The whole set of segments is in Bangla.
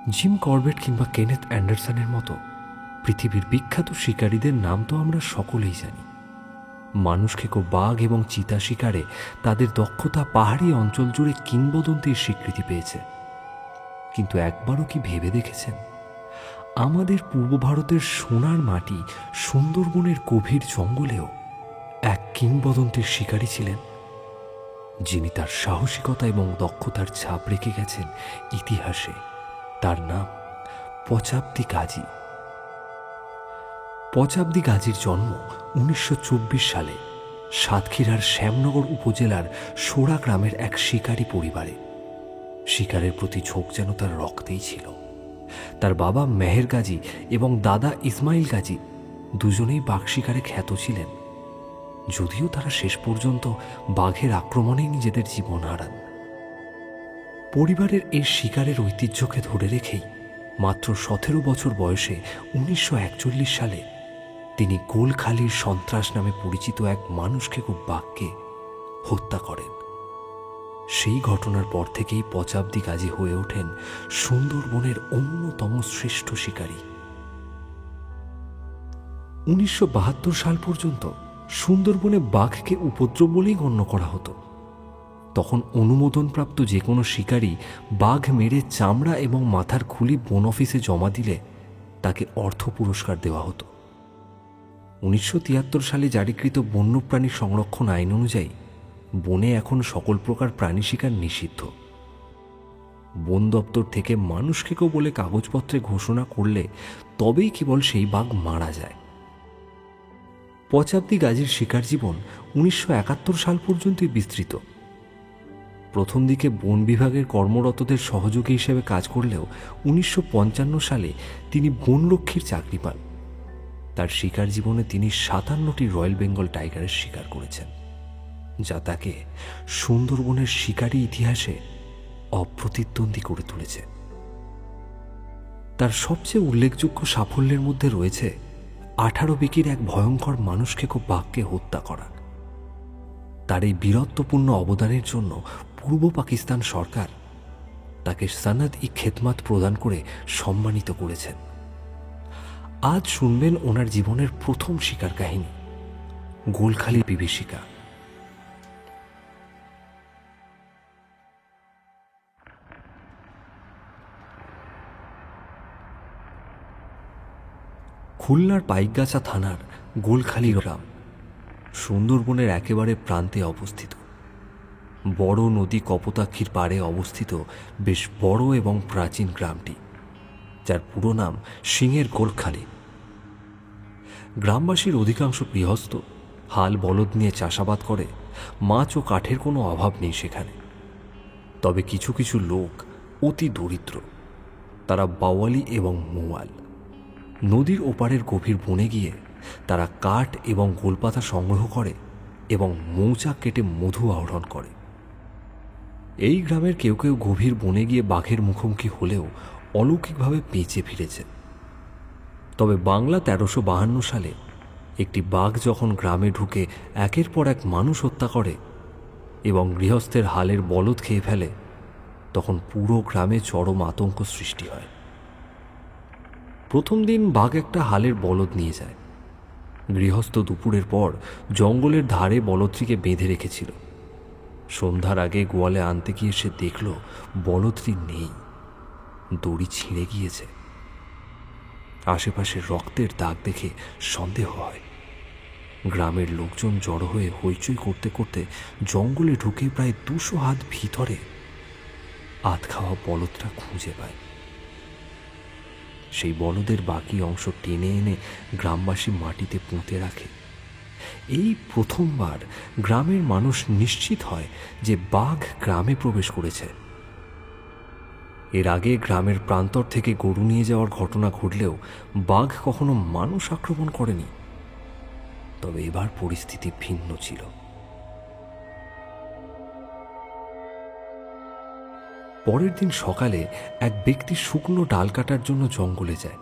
জিম করবেট কিংবা কেনেথ অ্যান্ডারসনের মতো পৃথিবীর বিখ্যাত শিকারীদের নাম তো আমরা সকলেই জানি। মানুষখেকো বাঘ এবং চিতা শিকারে তাদের দক্ষতা পাহাড়ি অঞ্চল জুড়ে কিংবদন্তির স্বীকৃতি পেয়েছে। কিন্তু একবারও কি ভেবে দেখেছেন, আমাদের পূর্ব ভারতের সোনার মাটি সুন্দরবনের গভীর জঙ্গলেও এক কিংবদন্তির শিকারী ছিলেন, যিনি তার সাহসিকতা এবং দক্ষতার ছাপ রেখে গেছেন ইতিহাসে। তার নাম পচাবদি গাজী। পচাবদি গাজীর জন্ম 1924 সালে সাতক্ষীরার শ্যামনগর উপজেলার সোড়া গ্রামের এক শিকারী পরিবারে। শিকারের প্রতি ঝোঁক যেন তার রক্তেই ছিল। তার বাবা মেহের গাজী এবং দাদা ইসমাইল গাজী দুজনেই বাঘ শিকারে খ্যাত ছিলেন, যদিও তারা শেষ পর্যন্ত বাঘের আক্রমণেই নিজেদের জীবন হারান। পরিবারের এই শিকারের ঐতিহ্যকে ধরে রেখেই মাত্র 17 বছর বয়সে 1941 সালে তিনি গোলখালির সন্ত্রাস নামে পরিচিত এক মানুষখেকো বাঘকে হত্যা করেন। সেই ঘটনার পর থেকেই পচাবদি গাজী হয়ে ওঠেন সুন্দরবনের অন্যতম শ্রেষ্ঠ শিকারী। 1972 সাল পর্যন্ত সুন্দরবনে বাঘকে উপদ্রব বলেই গণ্য করা হতো। তখন অনুমোদনপ্রাপ্ত যে কোনো শিকারী বাঘ মেরে চামড়া এবং মাথার খুলি বন অফিসে জমা দিলে তাকে অর্থ পুরস্কার দেওয়া হতো। 1973 সালে জারিকৃত বন্যপ্রাণী সংরক্ষণ আইন অনুযায়ী বনে এখন সকল প্রকার প্রাণী শিকার নিষিদ্ধ। বন দপ্তর থেকে মানুষখেকো বলে কাগজপত্রে ঘোষণা করলে তবেই কেবল সেই বাঘ মারা যায়। পচাবদি গাজীর শিকার জীবন 1971 সাল পর্যন্তই বিস্তৃত। প্রথম দিকে বন বিভাগের কর্মরতদের সহযোগী হিসেবে কাজ করলেও 1955 সালে তিনি বনরক্ষীর চাকরি পান। তার শিকার জীবনে তিনি 57টি রয়্যাল বেঙ্গল টাইগারের শিকার করেছেন, যা তাকে সুন্দরবনের শিকারী ইতিহাসে অপ্রতিদ্বন্দ্বী করে তুলেছে। তার সবচেয়ে উল্লেখযোগ্য সাফল্যের মধ্যে রয়েছে 18 বিকির এক ভয়ঙ্কর মানুষখেকো বাঘকে হত্যা করা। তার এই বীরত্বপূর্ণ অবদানের জন্য পূর্ব পাকিস্তান সরকার তাকে সনদ-ই-খেদমত প্রদান করে সম্মানিত করেছেন। আজ শুনবেন ওনার জীবনের প্রথম শিকার কাহিনী, গোলখালির বিভীষিকা। খুলনার পাইকগাছা থানার গোলখালি গ্রাম সুন্দরবনের একেবারে প্রান্তে অবস্থিত। বড় নদী কপোতাক্ষীর পাড়ে অবস্থিত বেশ বড় এবং প্রাচীন গ্রামটি, যার পুরো নাম সিংহের গোলখালি। গ্রামবাসীর অধিকাংশ গৃহস্থ হাল বলদ নিয়ে চাষাবাদ করে। মাছ ও কাঠের কোনো অভাব নেই সেখানে। তবে কিছু কিছু লোক অতি দরিদ্র। তারা বাওয়ালি এবং মোয়াল। নদীর ওপারের গভীর বনে গিয়ে তারা কাঠ এবং গোলপাতা সংগ্রহ করে এবং মৌচাক কেটে মধু আহরণ করে। এই গ্রামের কেউ কেউ গভীর বনে গিয়ে বাঘের মুখোমুখি হলেও অলৌকিকভাবে বেঁচে ফিরেছে। তবে বাংলা 1352 সালে একটি বাঘ যখন গ্রামে ঢুকে একের পর এক মানুষ হত্যা করে এবং গৃহস্থের হালের বলদ খেয়ে ফেলে, তখন পুরো গ্রামে চরম আতঙ্ক সৃষ্টি হয়। প্রথম দিন বাঘ একটা হালের বলদ নিয়ে যায়। গৃহস্থ দুপুরের পর জঙ্গলের ধারে বলদটিকে বেঁধে রেখেছিল। সন্ধ্যার আগে গোয়ালে আনতে গিয়ে সে দেখল বলদটি নেই, দড়ি ছিঁড়ে গিয়েছে। আশেপাশে রক্তের দাগ দেখে সন্দেহ হয়। গ্রামের লোকজন জড়ো হয়ে হইচই করতে করতে জঙ্গলে ঢুকে প্রায় 200 হাত ভিতরে আধ খাওয়া বলদটা খুঁজে পায়। সেই বলদের বাকি অংশ টেনে এনে গ্রামবাসী মাটিতে পুঁতে রাখে। এই প্রথমবার গ্রামের মানুষ নিশ্চিত হয় যে বাঘ গ্রামে প্রবেশ করেছে। এর আগে গ্রামের প্রান্তর থেকে গরু নিয়ে যাওয়ার ঘটনা ঘটলেও বাঘ কখনো মানুষ আক্রমণ করেনি। তবে এবার পরিস্থিতি ভিন্ন ছিল। পরের দিন সকালে এক ব্যক্তি শুকনো ডাল কাটার জন্য জঙ্গলে যায়।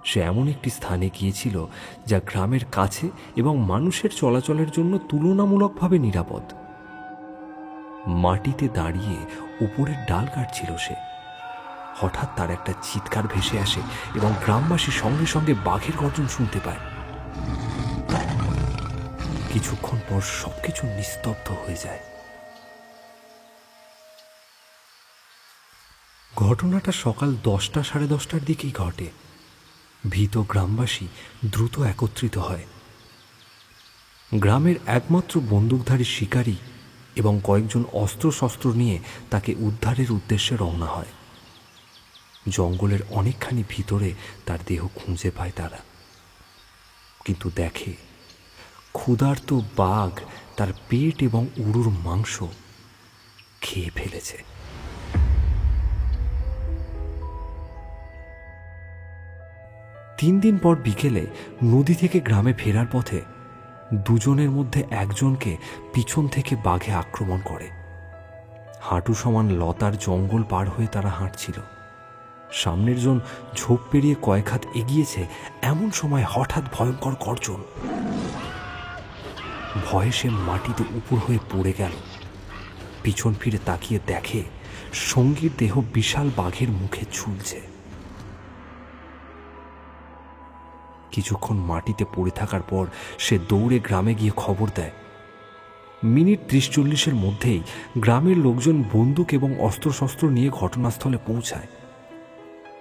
সে এমন একটি স্থানে গিয়েছিল যা গ্রামের কাছে এবং মানুষের চলাচলের জন্য তুলনামূলকভাবে নিরাপদ। মাটিতে দাঁড়িয়ে উপরের ডাল কাটছিল সে। হঠাৎ তার একটা চিৎকার ভেসে আসে এবং গ্রামবাসী সঙ্গে সঙ্গে বাঘের গর্জন শুনতে পায়। কিছুক্ষণ পর সবকিছু নিস্তব্ধ হয়ে যায়। ঘটনাটা সকাল 10টা সাড়ে 10টার দিকেই ঘটে। ভীত গ্রামবাসী দ্রুত একত্রিত হয়। গ্রামের একমাত্র বন্দুকধারী শিকারী এবং কয়েকজন অস্ত্রশস্ত্র নিয়ে তাকে উদ্ধারের উদ্দেশ্যে রওনা হয়। জঙ্গলের অনেকখানি ভিতরে তার দেহ খুঁজে পায় তারা, কিন্তু দেখে ক্ষুধার্ত বাঘ তার পেট এবং উরুর মাংস খেয়ে ফেলেছে। 3 দিন পর বিকেলে নদী থেকে গ্রামে ফেরার পথে দুজনের মধ্যে একজনকে পিছন থেকে বাঘে আক্রমণ করে। হাঁটু সমান লতার জঙ্গল পার হয়ে তারা হাঁটছিল। সামনের জন ঝোপ পেরিয়ে কয়েক হাত এগিয়েছে, এমন সময় হঠাৎ ভয়ঙ্কর গর্জন। ভয়ে সে মাটিতে উপর হয়ে পড়ে গেল। পিছন ফিরে তাকিয়ে দেখে সঙ্গীর দেহ বিশাল বাঘের মুখে ঝুলছে। কিছুক্ষণ মাটিতে পড়ে থাকার পর সে দৌড়ে গ্রামে গিয়ে খবর দেয়। মিনিট 30-40-এর মধ্যেই গ্রামের লোকজন বন্দুক এবং অস্ত্রশস্ত্র নিয়ে ঘটনাস্থলে পৌঁছায়।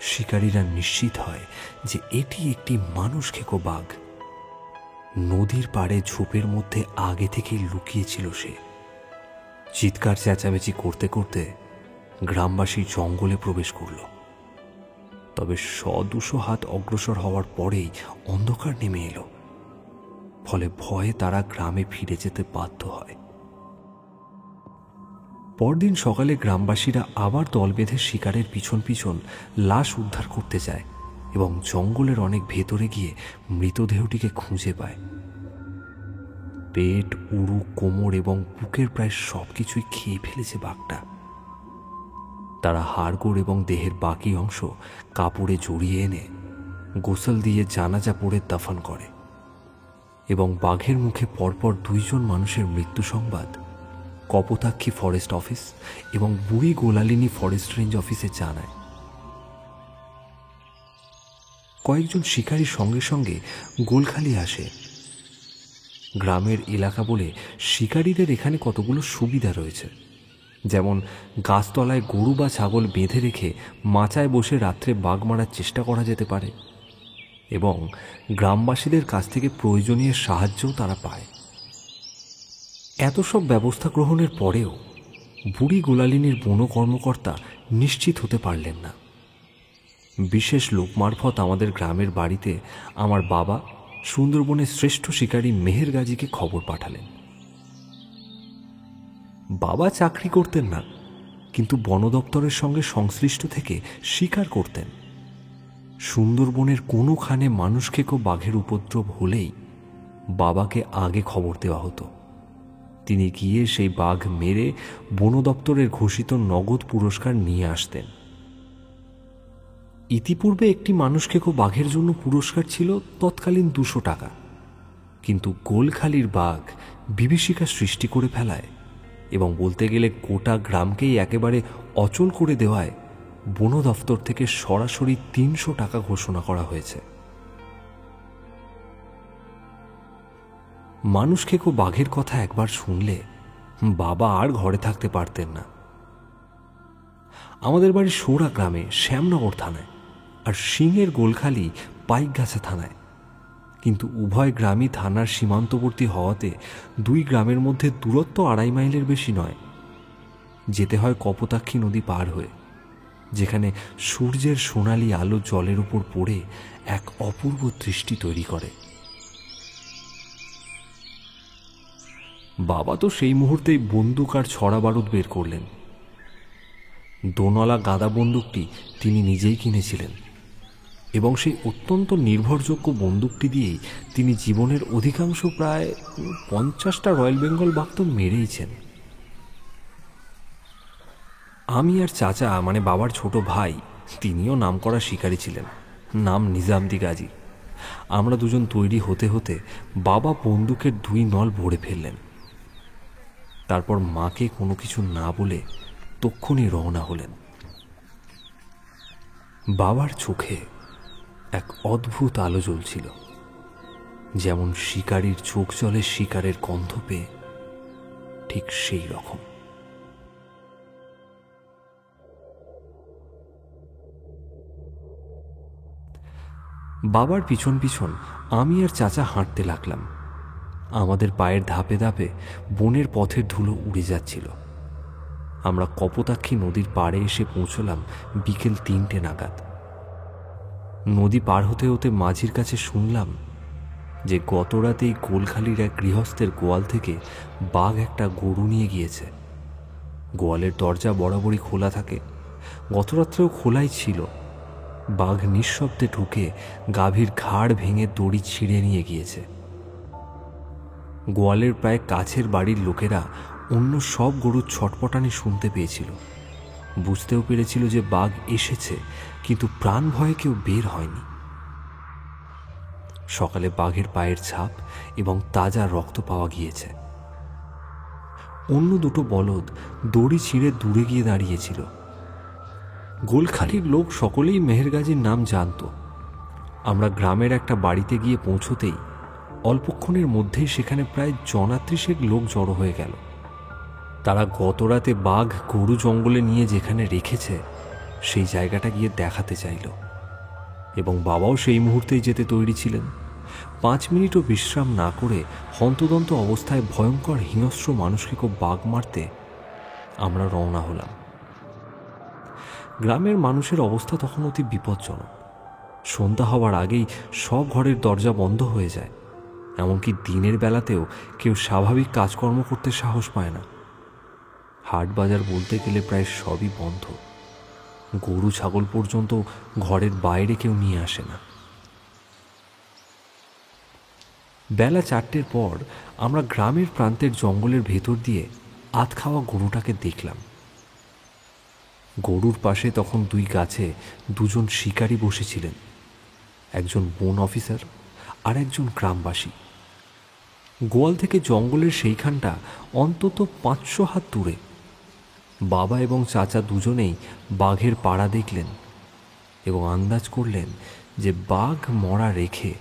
শিকারীরা নিশ্চিত হয় যে এটি একটি মানুষ খেকো বাঘ। নদীর পাড়ে ঝোপের মধ্যে আগে থেকেই লুকিয়েছিল সে। চিৎকার চেঁচামেচি করতে করতে গ্রামবাসী জঙ্গলে প্রবেশ করল। তবে 100-200 হাত অগ্রসর হওয়ার পরেই অন্ধকার নেমে এলো। ফলে ভয়ে তারা গ্রামে ফিরে যেতে বাধ্য হয়। পরদিন সকালে গ্রামবাসীরা আবার দল বেঁধে শিকারের পিছন পিছন লাশ উদ্ধার করতে যায় এবং জঙ্গলের অনেক ভেতরে গিয়ে মৃতদেহটিকে খুঁজে পায়। পেট, উরু, কোমর এবং বুকের প্রায় সবকিছুই খেয়ে ফেলেছে বাঘটা। তারা হাড়গোড় এবং দেহের বাকি অংশ কাপড়ে জড়িয়ে এনে গোসল দিয়ে জানাজা পড়ে দাফন করে এবং বাঘের মুখে পরপর 2 জন মানুষের মৃত্যু সংবাদ কপোতাক্ষী ফরেস্ট অফিস এবং বুড়ি গোলালিনী ফরেস্ট রেঞ্জ অফিসে জানায়। কয়েকজন শিকারী সঙ্গে সঙ্গে গোলখালি আসে। গ্রামের এলাকা বলে শিকারীদের এখানে কতগুলো সুবিধা রয়েছে, যেমন গাছতলায় গরু বা ছাগল বেঁধে রেখে মাচায় বসে রাত্রে বাঘ মারার চেষ্টা করা যেতে পারে এবং গ্রামবাসীদের কাছ থেকে প্রয়োজনীয় সাহায্যও তারা পায়। এত সব ব্যবস্থা গ্রহণের পরেও বুড়ি গোলালিনীর বন কর্মকর্তা নিশ্চিত হতে পারলেন না। বিশেষ লোক মারফত আমাদের গ্রামের বাড়িতে আমার বাবা সুন্দরবনের শ্রেষ্ঠ শিকারী মেহের গাজীকে খবর পাঠালেন। বাবা চাকরি করতেন না, কিন্তু বন দপ্তরের সঙ্গে সংশ্লিষ্ট থেকে শিকার করতেন। সুন্দরবনের কোনোখানে মানুষ খেকো বাঘের উপদ্রব হলেই বাবাকে আগে খবর দেওয়া হতো। তিনি গিয়ে সেই বাঘ মেরে বন দপ্তরের ঘোষিত নগদ পুরস্কার নিয়ে আসতেন। ইতিপূর্বে একটি মানুষ খেকো বাঘের জন্য পুরস্কার ছিল তৎকালীন 200 টাকা, কিন্তু গোলখালির বাঘ বিভীষিকা সৃষ্টি করে ফেলায় এবং বলতে গেলে গোটা গ্রামকেই একেবারে অচল করে দেওয়ায় বন দপ্তর থেকে সরাসরি 300 টাকা ঘোষণা করা হয়েছে। মানুষ খেকো বাঘের কথা একবার শুনলে বাবা আর ঘরে থাকতে পারতেন না। আমাদের বাড়ি সৌরা গ্রামে শ্যামনগর থানায় আর সিংয়ের গোলখালি পাইকগাছা থানায়, কিন্তু উভয় গ্রামই থানার সীমান্তবর্তী হওয়াতে 2 গ্রামের মধ্যে দূরত্ব 2.5 মাইলের বেশি নয়। যেতে হয় কপোতাক্ষী নদী পার হয়ে, যেখানে সূর্যের সোনালি আলো জলের উপর পড়ে এক অপূর্ব দৃষ্টি তৈরি করে। বাবা তো সেই মুহূর্তেই বন্দুক আর ছড়া বারুদ বের করলেন। দোনলা গাদা বন্দুকটি তিনি নিজেই কিনেছিলেন এবং সেই অত্যন্ত নির্ভরযোগ্য বন্দুকটি দিয়েই তিনি জীবনের অধিকাংশ প্রায় 50টা রয়্যাল বেঙ্গল বাঘ তো মেরেইছেন। আমি আর চাচা মানে বাবার ছোট ভাই, তিনিও নামকরা শিকারী ছিলেন, নাম নিজামদি গাজী। আমরা দুজন তৈরি হতে হতে বাবা বন্দুকের 2 নল ভরে ফেললেন। তারপর মাকে কোনো কিছু না বলে তক্ষুনি রওনা হলেন। বাবার চোখে এক অদ্ভুত আলো জ্বলছিল, যেমন শিকারীর চোখ জ্বলে শিকারের গন্ধ পেয়ে, ঠিক সেই রকম। বাবার পিছন পিছন আমি আর চাচা হাঁটতে লাগলাম। আমাদের পায়ের ধাপে ধাপে বনের পথের ধুলো উড়ে যাচ্ছিল। আমরা কপোতাক্ষী নদীর পাড়ে এসে পৌঁছলাম বিকেল 3টে নাগাদ। নদী পার হতে হতে মাঝির কাছে শুনলাম যে গত রাতেই গোলখালির এক গৃহস্থের গোয়াল থেকে বাঘ একটা গরু নিয়ে গিয়েছে। গোয়ালের দরজা বরাবরই খোলা থাকে, গত রাত্রেও খোলাই ছিল। বাঘ নিঃশব্দে ঢুকে গাভীর ঘাড় ভেঙে দড়ি ছিঁড়ে নিয়ে গিয়েছে। গোয়ালের প্রায় কাছের বাড়ির লোকেরা অন্য সব গরুর ছটপটানি শুনতে পেয়েছিল, বুঝতেও পেরেছিল যে বাঘ এসেছে, কিন্তু প্রাণ ভয়ে কেউ বের হয়নি। সকালে বাঘের পায়ের ছাপ এবং তাজা রক্ত পাওয়া গিয়েছে। অন্য দুটো বলদ দড়ি ছিঁড়ে দূরে গিয়ে দাঁড়িয়েছিল। গোলখালির লোক সকলেই মেহেরগাজীর নাম জানত। আমরা গ্রামের একটা বাড়িতে গিয়ে পৌঁছতেই অল্পক্ষণের মধ্যেই সেখানে প্রায় 30 লোক জড়ো হয়ে গেল। তারা গত রাতে বাঘ গরু জঙ্গলে নিয়ে যেখানে রেখেছে সেই জায়গাটা গিয়ে দেখাতে চাইল, এবং বাবাও সেই মুহূর্তেই যেতে তৈরি ছিলেন। 5 মিনিটও বিশ্রাম না করে হন্তদন্ত অবস্থায় ভয়ঙ্কর হিংস্র মানুষকে বাঘ মারতে আমরা রওনা হলাম। গ্রামের মানুষের অবস্থা তখন অতি বিপজ্জনক। সন্ধ্যা হওয়ার আগেই সব ঘরের দরজা বন্ধ হয়ে যায়, এমনকি দিনের বেলাতেও কেউ স্বাভাবিক কাজকর্ম করতে সাহস পায় না। হাট বাজার বলতে গেলে প্রায় সবই বন্ধ। গরু ছাগল পর্যন্ত ঘরের বাইরে কেউ নিয়ে আসে না। বেলা 4টের পর আমরা গ্রামের প্রান্তের জঙ্গলের ভেতর দিয়ে আধ খাওয়া গরুটাকে দেখলাম। গরুর পাশে তখন 2 গাছে 2জন শিকারী বসেছিলেন, একজন বন অফিসার আর একজন গ্রামবাসী। গোয়াল থেকে জঙ্গলের সেইখানটা অন্তত 500 হাত দূরে। বাবা এবং চাচা দুজনেই বাঘের পাড়া দেখলেন এবং আন্দাজ করলেন যে বাঘ মরা রেখে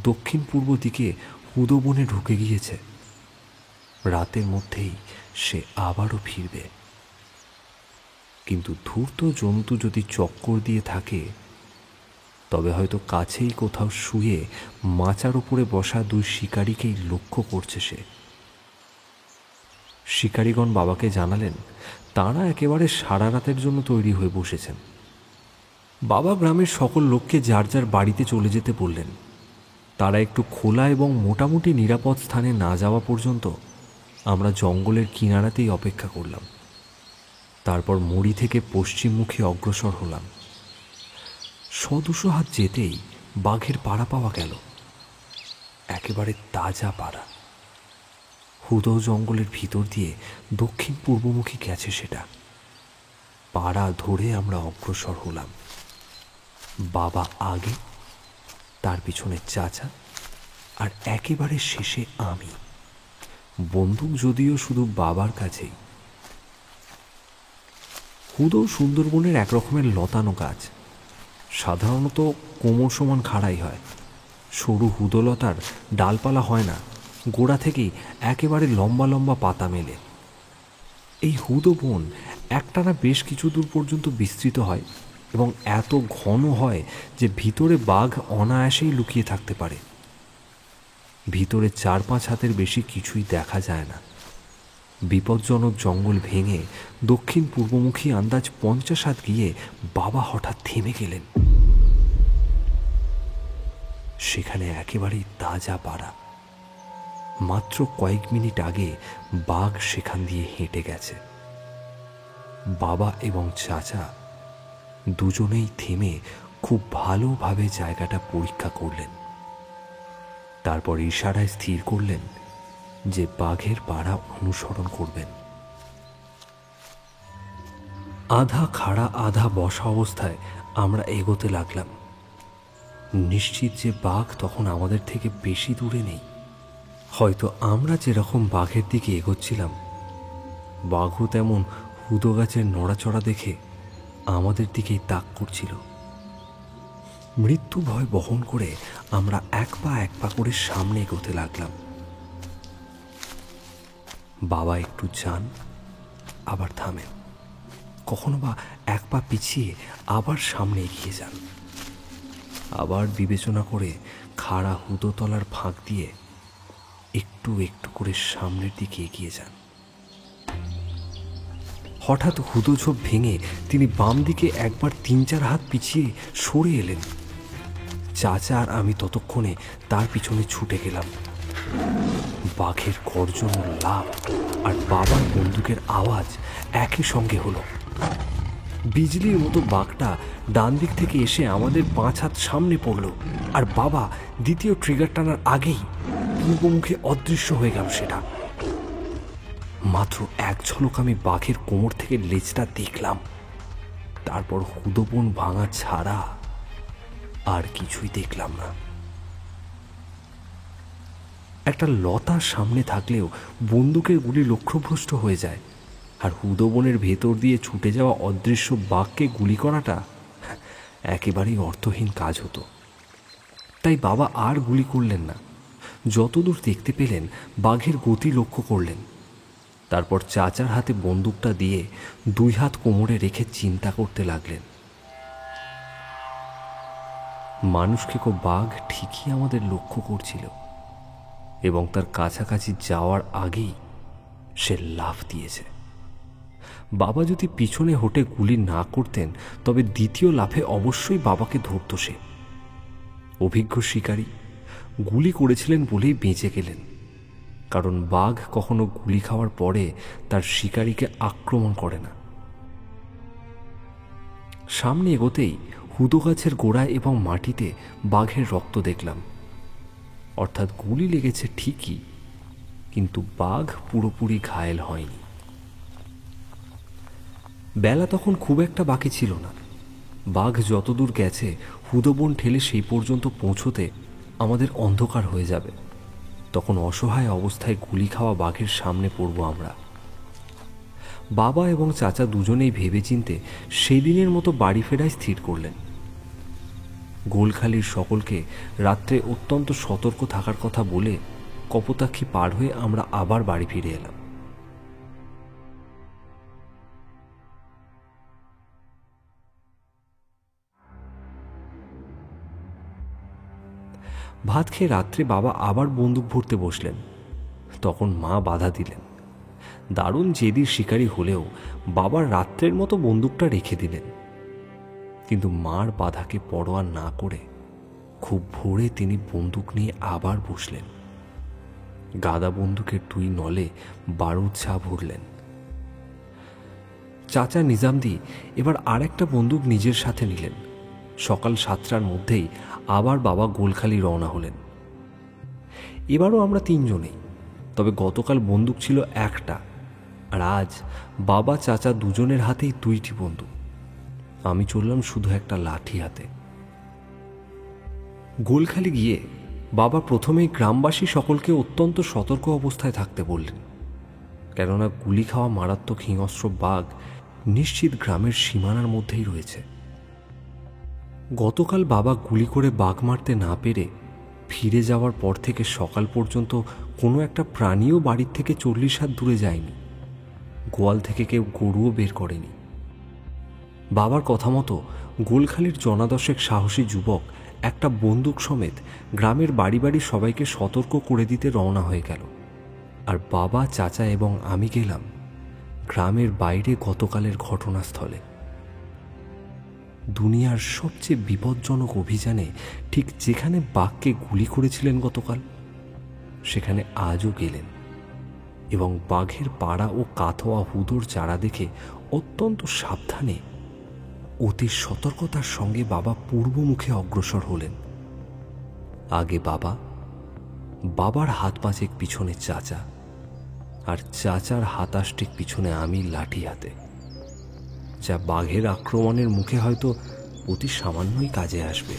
দক্ষিণ পূর্ব দিকে হুদো বনে ঢুকে গিয়েছে। রাতের মধ্যেই সে আবারও ফিরবে। কিন্তু ধূর্ত জন্তু যদি চক্কর দিয়ে থাকে তবে হয়তো কাছেই কোথাও শুয়ে মাচার উপরে বসা 2 শিকারীকেই লক্ষ্য করছে সে। শিকারীগণ বাবাকে জানালেন তাঁরা একেবারে সারা রাতের জন্য তৈরি হয়ে বসেছেন। বাবা গ্রামের সকল লোককে যার যার বাড়িতে চলে যেতে বললেন। তারা একটু খোলা এবং মোটামুটি নিরাপদ স্থানে না যাওয়া পর্যন্ত আমরা জঙ্গলের কিনারাতেই অপেক্ষা করলাম। তারপর মুড়ি থেকে পশ্চিমমুখী অগ্রসর হলাম। 100-200 হাত যেতেই বাঘের পাড়া পাওয়া গেল, একেবারে তাজা পাড়া। হুদো জঙ্গলের ভিতর দিয়ে দক্ষিণ পূর্বমুখী গেছে সেটা। পাড়া ধরে আমরা অগ্রসর হলাম। বাবা আগে, তার পিছনে চাচা, আর একেবারে শেষে আমি। বন্দুক যদিও শুধু বাবার কাছেই। হুদো সুন্দরবনের এক রকমের লতানো গাছ। সাধারণত কোমর সমান খাড়াই হয়। সরু হুদোলতার ডালপালা হয় না, গোড়া থেকেই একেবারে লম্বা লম্বা পাতা মেলে। এই হুদো বন একটানা বেশ কিছু দূর পর্যন্ত বিস্তৃত হয় এবং এত ঘন হয় যে ভিতরে বাঘ অনায়াসেই লুকিয়ে থাকতে পারে। ভিতরে 4-5 হাতের বেশি কিছুই দেখা যায় না। বিপজ্জনক জঙ্গল ভেঙে দক্ষিণ পূর্বমুখী আন্দাজ 50 হাত গিয়ে বাবা হঠাৎ থেমে গেলেন। সেখানে একেবারেই তাজা পাড়া। মাত্র কয়েক মিনিট আগে বাঘ সেখান দিয়ে হেঁটে গেছে। বাবা এবং চাচা দুজনেই থেমে খুব ভালোভাবে জায়গাটা পরীক্ষা করলেন। তারপর ইশারায় স্থির করলেন যে বাঘের পাড়া অনুসরণ করবেন। আধা খাড়া আধা বসা অবস্থায় আমরা এগোতে লাগলাম, নিশ্চিত যে বাঘ তখন আমাদের থেকে বেশি দূরে নেই। হয়তো আমরা যেরকম বাঘের দিকে এগোচ্ছিলাম, বাঘও তেমন হুদো গাছের নড়াচড়া দেখে আমাদের দিকেই তাক করছিল। মৃত্যু ভয় বহন করে আমরা এক পা করে সামনে এগোতে লাগলাম। বাবা একটু যান, আবার থামেন, কখনো বা এক পা পিছিয়ে আবার সামনে এগিয়ে যান, আবার বিবেচনা করে খাড়া হুদোতলার ফাঁক দিয়ে একটু একটু করে সামনের দিকে এগিয়ে যান। হঠাৎ হুদোঝোপ ভেঙে তিনি বাম দিকে একবার 3-4 হাত পিছিয়ে সরে এলেন। চাচা আর আমি ততক্ষণে তার পিছনে ছুটে গেলাম। বাঘের গর্জন, লাফ আর বাবার বন্দুকের আওয়াজ একই সঙ্গে হলো। বিজলির মতো বাঘটা ডান দিক থেকে এসে আমাদের 5 হাত সামনে পড়ল, আর বাবা দ্বিতীয় ট্রিগার টানার আগেই পূর্বমুখে অদৃশ্য হয়ে গেল সেটা। মাত্র এক ঝলক আমি বাঘের কোমর থেকে লেজটা দেখলাম, তারপর হুদোবন ভাঙা ছাড়া আর কিছুই দেখলাম না। একটা লতার সামনে থাকলেও বন্দুকের গুলি লক্ষ্যভ্রষ্ট হয়ে যায়, আর হুদোবনের ভেতর দিয়ে ছুটে যাওয়া অদৃশ্য বাঘকে গুলি করাটা একেবারেই অর্থহীন কাজ হতো। তাই বাবা আর গুলি করলেন না। যতদূর দেখতে পেলেন বাঘের গতি লক্ষ্য করলেন, তারপর চাচার হাতে বন্দুকটা দিয়ে 2 হাত কোমরে রেখে চিন্তা করতে লাগলেন। মানুষখেকো বাঘ ঠিকই আমাদের লক্ষ্য করছিল, এবং তার কাছাকাছি যাওয়ার আগেই সে লাফ দিয়েছে। বাবা যদি পিছনে হটে গুলি না করতেন, তবে দ্বিতীয় লাফে অবশ্যই বাবাকে ধরত সে। অভিজ্ঞ শিকারী গুলি করেছিলেন বলেই বেঁচে গেলেন, কারণ বাঘ কখনো গুলি খাওয়ার পরে তার শিকারীকে আক্রমণ করে না। সামনে এগোতেই হুদো গাছের গোড়ায় এবং মাটিতে বাঘের রক্ত দেখলাম। অর্থাৎ গুলি লেগেছে ঠিকই, কিন্তু বাঘ পুরোপুরি ঘায়েল হয়নি। বেলা তখন খুব একটা বাকি ছিল না। বাঘ যতদূর গেছে হুদোবন ঠেলে সেই পর্যন্ত পৌঁছতে আমাদের অন্ধকার হয়ে যাবে। তখন অসহায় অবস্থায় গুলি খাওয়া বাঘের সামনে পড়ব আমরা। বাবা এবং চাচা দুজনেই ভেবেচিন্তে সেদিনের মতো বাড়ি ফেরায় স্থির করলেন। গোলখালির সকলকে রাত্রে অত্যন্ত সতর্ক থাকার কথা বলে কপোতাক্ষী পার হয়ে আমরা আবার বাড়ি ফিরে এলাম। ভাত খেয়ে রাত্রে বাবা আবার বন্দুক ভরতে বসলেন। তখন মা বাধা দিলেন। দারুণ জেদি শিকারী হলেও বাবার রাত্রের মতো বন্দুকটা রেখে দিলেন। কিন্তু মার বাধাকে পরোয়া না করে খুব ভোরে তিনি বন্দুক নিয়ে আবার বসলেন। গাদা বন্দুকের 2 নলে বারুদ ছা ভরলেন। চাচা নিজামদি এবার আরেকটা বন্দুক নিজের সাথে নিলেন। সকাল 7টার মধ্যেই আবার বাবা গোলখালি রওনা হলেন। এবারও আমরা 3 জনেই, তবে গতকাল বন্দুক ছিল একটা, আর আজ বাবা চাচা দুজনের হাতেই 2টি বন্দুক। আমি চললাম শুধু একটা লাঠি হাতে। গোলখালি গিয়ে বাবা প্রথমেই গ্রামবাসী সকলকে অত্যন্ত সতর্ক অবস্থায় থাকতে বললেন, কেননা গুলি খাওয়া মারাত্মক হিংস্র বাঘ নিশ্চিত গ্রামের সীমানার মধ্যেই রয়েছে। গতকাল বাবা গুলি করে বাঘ মারতে না পেরে ফিরে যাওয়ার পর থেকে সকাল পর্যন্ত কোনো একটা প্রাণীও বাড়ির থেকে 40 হাত দূরে যায়নি। গোয়াল থেকে কেউ গরুও বের করেনি। বাবার কথা মতো গোলখালির জনাদশেক সাহসী যুবক একটা বন্দুক সমেত গ্রামের বাড়ি বাড়ি সবাইকে সতর্ক করে দিতে রওনা হয়ে গেল। আর বাবা চাচা এবং আমি গেলাম গ্রামের বাইরে গতকালের ঘটনাস্থলে। দুনিয়ার সবচেয়ে বিপজ্জনক অভিযানে ঠিক যেখানে বাঘকে গুলি করেছিলেন গতকাল, সেখানে আজও গেলেন এবং বাঘের পাড়া ও কাথোয়া হুদোর চারা দেখে অত্যন্ত সাবধানে অতি সতর্কতার সঙ্গে বাবা পূর্বমুখে অগ্রসর হলেন। আগে বাবা, বাবার হাত পাঁচেক পিছনে চাচা, আর চাচার হাতাষ্টিক পিছনে আমি লাঠি হাতে, যা বাঘের আক্রমণের মুখে হয়তো অতি সামান্যই কাজে আসবে।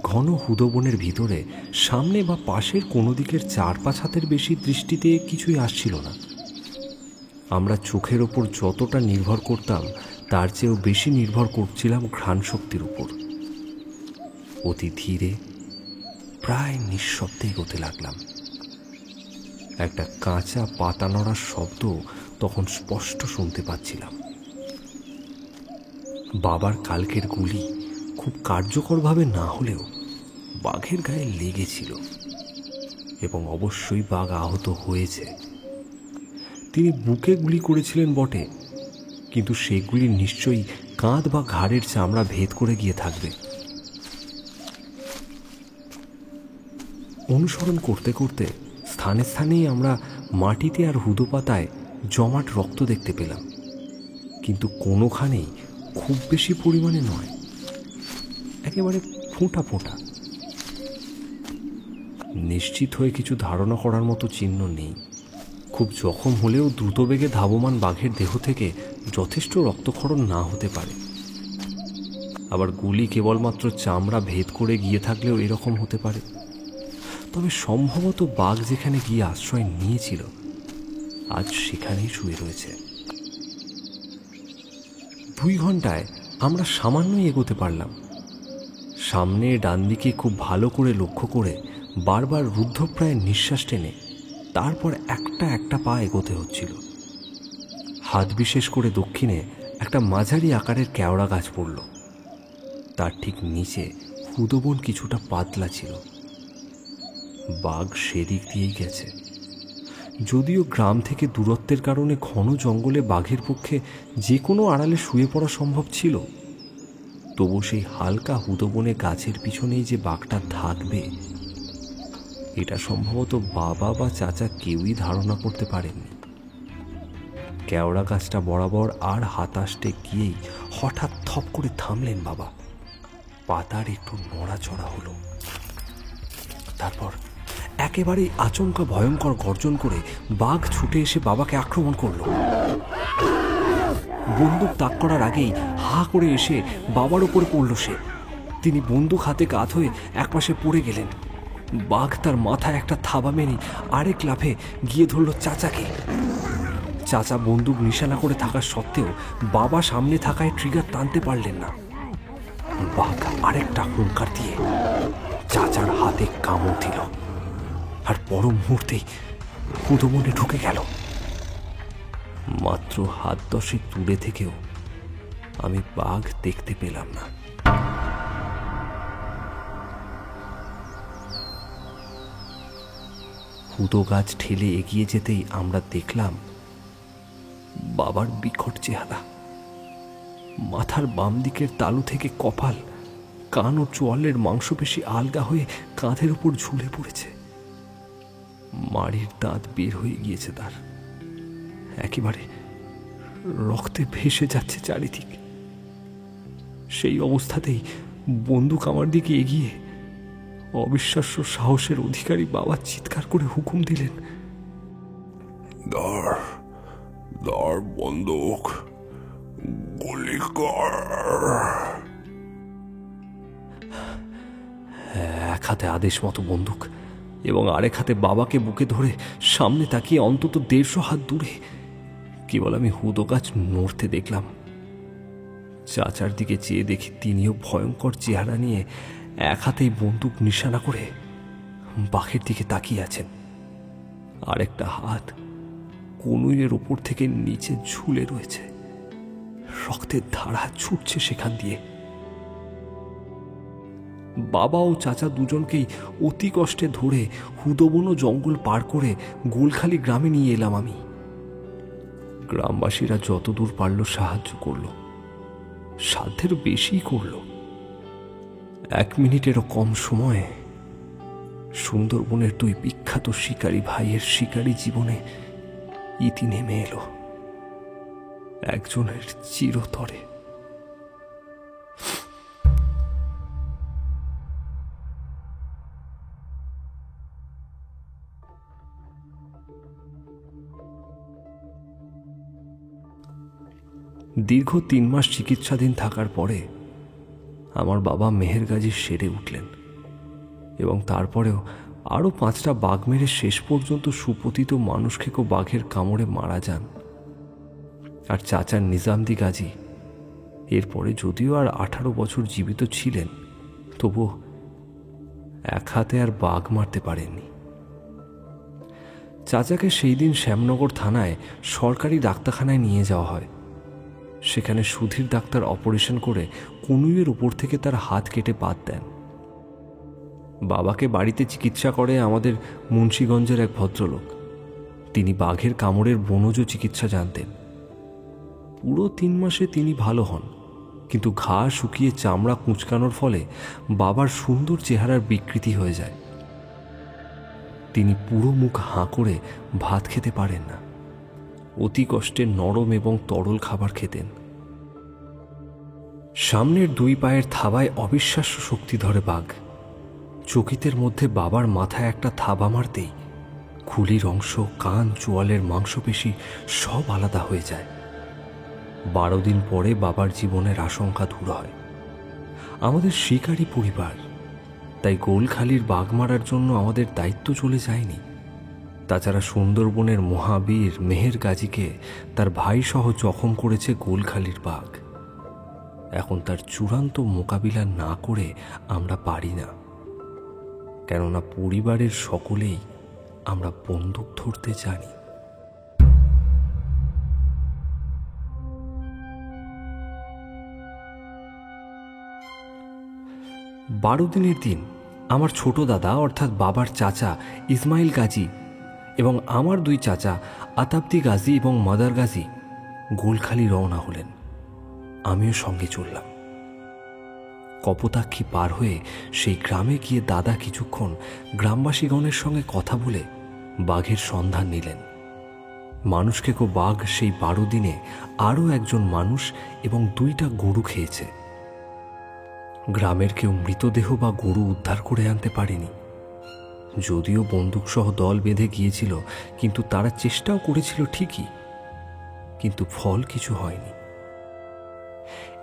ঘন হুদোবনের ভিতরে সামনে বা পাশের কোনো দিকের 4-5 হাতের বেশি দৃষ্টিতে কিছুই আসছিল না। আমরা চোখের ওপর যতটা নির্ভর করতাম তার চেয়েও বেশি নির্ভর করছিলাম ঘ্রাণ শক্তির উপর। অতি ধীরে, প্রায় নিঃশব্দে এগোতে লাগলাম। একটা কাঁচা পাতা নড়ার শব্দ তখন স্পষ্ট শুনতে পাচ্ছিলাম। বাবার কালকের গুলি খুব কার্যকরভাবে না হলেও বাঘের গায়ে লেগেছিল এবং অবশ্যই বাঘ আহত হয়েছে। তিনি বুকে গুলি করেছিলেন বটে, কিন্তু সেগুলি নিশ্চয়ই কাঁধ বা ঘাড়ের চামড়া ভেদ করে গিয়ে থাকবে। অনুসরণ করতে করতে স্থানে স্থানেই আমরা মাটিতে আর হুদো পাতায় জমাট রক্ত দেখতে পেলাম, কিন্তু কোনোখানেই খুব বেশি পরিমাণে নয়, একেবারে ফোঁটা ফোঁটা। নিশ্চিত হয়ে কিছু ধারণা করার মতো চিহ্ন নেই। খুব জখম হলেও দ্রুতবেগে ধাবমান বাঘের দেহ থেকে যথেষ্ট রক্তক্ষরণ না হতে পারে। আবার গুলি কেবলমাত্র চামড়া ভেদ করে গিয়ে থাকলেও এরকম হতে পারে। তবে সম্ভবত বাঘ যেখানে গিয়ে আশ্রয় নিয়েছিল আজ সেখানেই শুয়ে রয়েছে। 2 ঘন্টায় আমরা সামান্যই এগোতে পারলাম। সামনে ডান দিকে খুব ভালো করে লক্ষ্য করে বারবার রুদ্ধপ্রায় নিঃশ্বাস টেনে তারপর একটা একটা পা এগোতে হচ্ছিল। হাত বিশেষ করে দক্ষিণে একটা মাঝারি আকারের কেওড়া গাছ পড়ল। তার ঠিক নিচে হুদোবন কিছুটা পাতলা ছিল। বাঘ সেদিক দিয়েই গেছে। যদিও গ্রাম থেকে দূরত্বের কারণে ঘন জঙ্গলে বাঘের পক্ষে যে কোনো আড়ালে শুয়ে পড়া সম্ভব ছিল, তবু সেই হালকা হুদোবনে গাছের পিছনেই যে বাঘটা থাকবে এটা সম্ভবত বাবা বা চাচা কেউই ধারণা করতে পারেননি। কেওড়া গাছটা বরাবর আর হাতাশতে গিয়েই হঠাৎ থপ করে থামলেন বাবা। পাতার একটু নড়াচড়া হলো। তারপর একেবারেই আচমকা ভয়ঙ্কর গর্জন করে বাঘ ছুটে এসে বাবাকে আক্রমণ করল। বন্দুক তাক করার আগেই হা করে এসে বাবার উপরে পড়ল সে। তিনি বন্দুক হাতে কাত হয়ে একপাশে পড়ে গেলেন। বাঘ তার মাথায় একটা থাবা মেরে আরেক লাফে গিয়ে ধরল চাচাকে। চাচা বন্দুক নিশানা করে থাকা সত্ত্বেও বাবা সামনে থাকায় ট্রিগার টানতে পারলেন না। বাঘ আরেকটা হুঙ্কার দিয়ে চাচার হাতে কামড় দিল, আর পর মুহূর্তেই হুদোবনে ঢুকে গেল। মাত্র হাত 10 দূরে থেকেও আমি বাঘ দেখতে পেলাম না। হুদো গাছ ঠেলে এগিয়ে যেতেই আমরা দেখলাম বাবার বিকট চেহারা। মাথার বাম দিকের তালু থেকে কপাল, কান ও চোয়ালের মাংসপেশি আলগা হয়ে কাঁধের উপর ঝুলে পড়েছে। মাড়ির দাঁত বের হয়ে গিয়েছে তার, একেবারে রক্তে ভেসে যাচ্ছে চারিদিক। সেই অবস্থাতেই বন্দুক আমার দিকে এগিয়ে অবিশ্বাস্য সাহসের অধিকারী বাবা চিৎকার করে হুকুম দিলেন, ধর বন্দুক, গুলি কর। এক হাতে আদেশ মতো বন্দুক এবং আরেক হাতে বাবাকে বুকে ধরে সামনে তাকিয়ে অন্তত 150 হাত দূরে কেবল আমি হুদো গাছ নড়তে দেখলাম। চাচার দিকে চেয়ে দেখি তিনিও ভয়ঙ্কর চেহারা নিয়ে এক হাতেই বন্দুক নিশানা করে বাঘের দিকে তাকিয়ে আছেন। আরেকটা হাত কনুইয়ের উপর থেকে নিচে ঝুলে রয়েছে। রক্তের ধারা ছুটছে সেখান দিয়ে। বাবা ও চাচা দুজনকেই অতি কষ্টে ধরে হুদোবন ও জঙ্গল পার করে গোলখালি গ্রামে নিয়ে এলাম আমি। গ্রামবাসীরা যতদূর পারল সাহায্য করল, সাধ্যের বেশি করল। 1 মিনিটেরও কম সময়ে সুন্দরবনের 2 বিখ্যাত শিকারী ভাইয়ের শিকারী জীবনে ইতি নেমে এলো একজনের চিরতরে। দীর্ঘ 3 মাস চিকিৎসাধীন থাকার পরে আমার বাবা মেহেরগাজী সেরে উঠলেন এবং তারপরেও আরও 5টা বাঘ মেরে শেষ পর্যন্ত সুপতিত মানুষ খেকো বাঘের কামড়ে মারা যান। আর চাচার নিজামদি গাজী এরপরে যদিও আর 18 বছর জীবিত ছিলেন, তবু এক হাতে আর বাঘ মারতে পারেননি। চাচাকে সেই দিন শ্যামনগর থানায় সরকারি ডাক্তারখানায় নিয়ে যাওয়া হয়। সেখানে সুধীর ডাক্তার অপারেশন করে কনুইয়ের উপর থেকে তার হাত কেটে বাদ দেন। বাবাকে বাড়িতে চিকিৎসা করে আমাদের মুন্সিগঞ্জের এক ভদ্রলোক। তিনি বাঘের কামড়ের বনজ চিকিৎসা জানতেন। পুরো 3 মাসে তিনি ভালো হন, কিন্তু ঘা শুকিয়ে চামড়া কুঁচকানোর ফলে বাবার সুন্দর চেহারার বিকৃতি হয়ে যায়। তিনি পুরো মুখ হাঁ করে ভাত খেতে পারেন না। অতি কষ্টে নরম এবং তরল খাবার খেতেন। সামনের 2 পায়ের থাবায় অবিশ্বাস্য শক্তি ধরে বাঘ। চকিতের মধ্যে বাবার মাথায় একটা থাবা মারতেই খুলির অংশ, কান, চোয়ালের মাংসপেশি সব আলাদা হয়ে যায়। 12 দিন পরে বাবার জীবনের আশঙ্কা দূর হয়। আমাদের শিকারী পরিবার, তাই গোলখালির বাঘ মারার জন্য আমাদের দায়িত্ব চলে যায়নি। তাছাড়া সুন্দরবনের মহাবীর মেহের গাজীকে তার ভাই সহ জখম করেছে গোলখালির বাঘ। এখন তার চূড়ান্ত মোকাবিলা না করে আমরা পারি না, কেননা পরিবারের সকলেই আমরা বন্দুক ধরতে জানি। বারো দিনের দিন আমার ছোট দাদা অর্থাৎ বাবার চাচা ইসমাইল গাজী এবং আমার 2 চাচা আতাবদি গাজী এবং মাদার গাজী গোলখালি রওনা হলেন। আমিও সঙ্গে চললাম। কপোতাক্ষী পার হয়ে সেই গ্রামে গিয়ে দাদা কিছুক্ষণ গ্রামবাসীগণের সঙ্গে কথা বলে বাঘের সন্ধান নিলেন। মানুষখেকো বাঘ সেই 12 দিনে আরও একজন মানুষ এবং 2টা গরু খেয়েছে। গ্রামের কেউ মৃতদেহ বা গরু উদ্ধার করে আনতে পারেনি। যদিও বন্দুকসহ দল বেঁধে গিয়েছিল, কিন্তু তারা চেষ্টাও করেছিল ঠিকই, কিন্তু ফল কিছু হয়নি।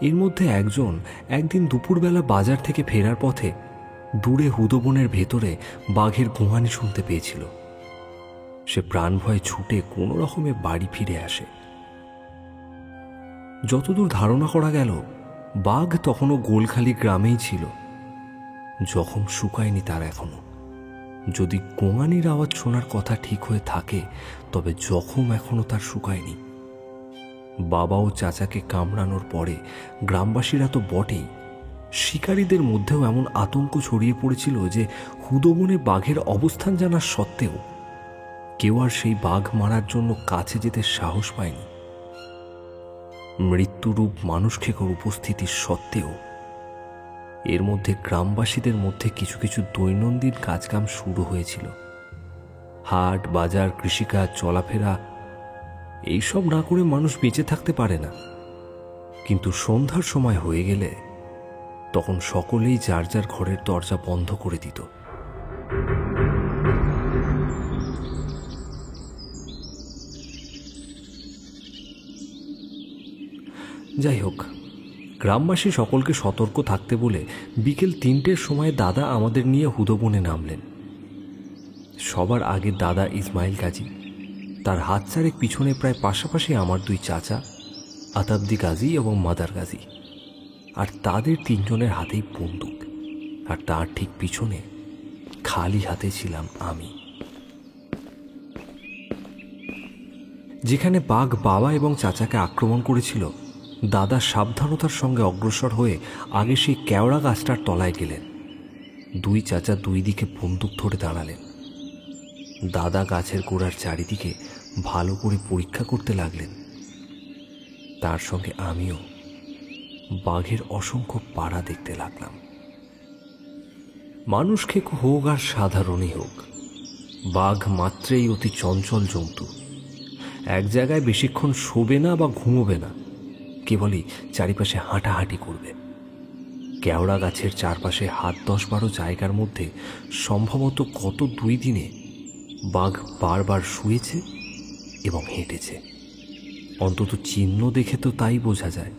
এর মধ্যে একজন একদিন দুপুরবেলা বাজার থেকে ফেরার পথে দূরে হুদবনের ভেতরে বাঘের গোঙানি শুনতে পেয়েছিল। সে প্রাণ ভয়ে ছুটে কোনো রকমে বাড়ি ফিরে আসে। যতদূর ধারণা করা গেল, বাঘ তখনও গোলখালি গ্রামেই ছিল। জখম শুকায়নি তার এখনো। যদি গোঙানির আওয়াজ শোনার কথা ঠিক হয়ে থাকে, তবে জখম এখনো তার শুকায়নি। বাবা ও চাচাকে কামড়ানোর পরে গ্রামবাসীরা তো বটেই, শিকারীদের মধ্যেও এমন আতঙ্ক ছড়িয়ে পড়েছিল যে হুদবনে বাঘের অবস্থান জানার সত্ত্বেও কেউ আর সেই বাঘ মারার জন্য কাছে যেতে সাহস পায়নি। মৃত্যুরূপ মানুষখেকোর উপস্থিতির সত্ত্বেও এর মধ্যে গ্রামবাসীদের মধ্যে কিছু কিছু দৈনন্দিন কাজকাম শুরু হয়েছিল। হাট বাজার, কৃষিকাজ, চলাফেরা, এইসব না করে মানুষ বেঁচে থাকতে পারে না। কিন্তু সন্ধ্যার সময় হয়ে গেলে তখন সকলেই যার যার ঘরের দরজা বন্ধ করে দিত। যাই হোক, গ্রামবাসী সকলকে সতর্ক থাকতে বলে বিকেল 3টের সময় দাদা আমাদের নিয়ে হুদবনে নামলেন। সবার আগে দাদা ইসমাইল গাজী, তার হাত চারেক পিছনে প্রায় পাশাপাশি আমার 2 চাচা আতাবদি গাজী এবং মাদার গাজী, আর তাদের 3 জনের হাতেই বন্দুক, আর তার ঠিক পিছনে খালি হাতে ছিলাম আমি। যেখানে বাঘ বাবা এবং চাচাকে আক্রমণ করেছিল, দাদা সাবধানতার সঙ্গে অগ্রসর হয়ে আগে সেই কেওড়া গাছটার তলায় গেলেন। 2 চাচা 2 দিকে বন্দুক ধরে দাঁড়ালেন। দাদা গাছের গোড়ার চারিদিকে ভালো করে পরীক্ষা করতে লাগলেন। তার সঙ্গে আমিও বাঘের অসংখ্য পাড়া দেখতে লাগলাম। মানুষখেকো হোক আর সাধারণই হোক, বাঘ মাত্রেই অতি চঞ্চল জন্তু। এক জায়গায় বেশিক্ষণ শোবে না বা ঘুমোবে না, কেবলই চারিপাশে হাঁটাহাঁটি করবে। কেওড়া গাছের চারপাশে 10-12 জায়গার মধ্যে সম্ভবত গত 2 দিনে বাঘ বারবার শুয়েছে এবং হেঁটেছে। অন্তত চিহ্ন দেখে তো তাই বোঝা যায়।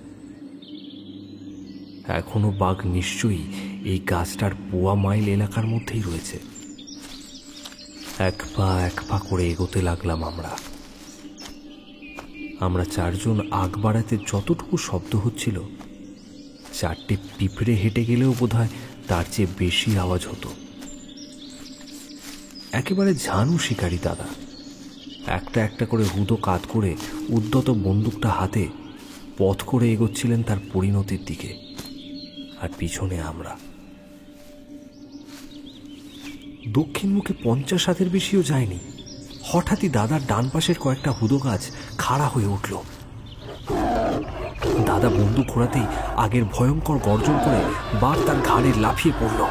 এখনো বাঘ নিশ্চয়ই এই গাছটার 1.5 মাইল এলাকার মধ্যেই রয়েছে। এক পা করে এগোতে লাগলাম আমরা। আমরা চারজন আগ বাড়াতে যতটুকু শব্দ হচ্ছিল, 4টে পিঁপড়ে হেঁটে গেলেও বোধহয় তার চেয়ে বেশি আওয়াজ হতো। একেবারে ঝানু শিকারী দাদা একটা একটা করে হুদো কাত করে উদ্যত বন্দুকটা হাতে পথ করে এগোচ্ছিলেন তার পরিণতির দিকে, আর পিছনে আমরা। দক্ষিণ মুখে 50 হাতের বেশিও যায়নি, হঠাৎই দাদার ডান পাশের কয়েকটা হুদো গাছ খাড়া হয়ে উঠল। দাদা বন্দুক ঘোরাতেই আগের ভয়ঙ্কর গর্জন করে বাঘ তার ঘাড়ে লাফিয়ে পড়ল।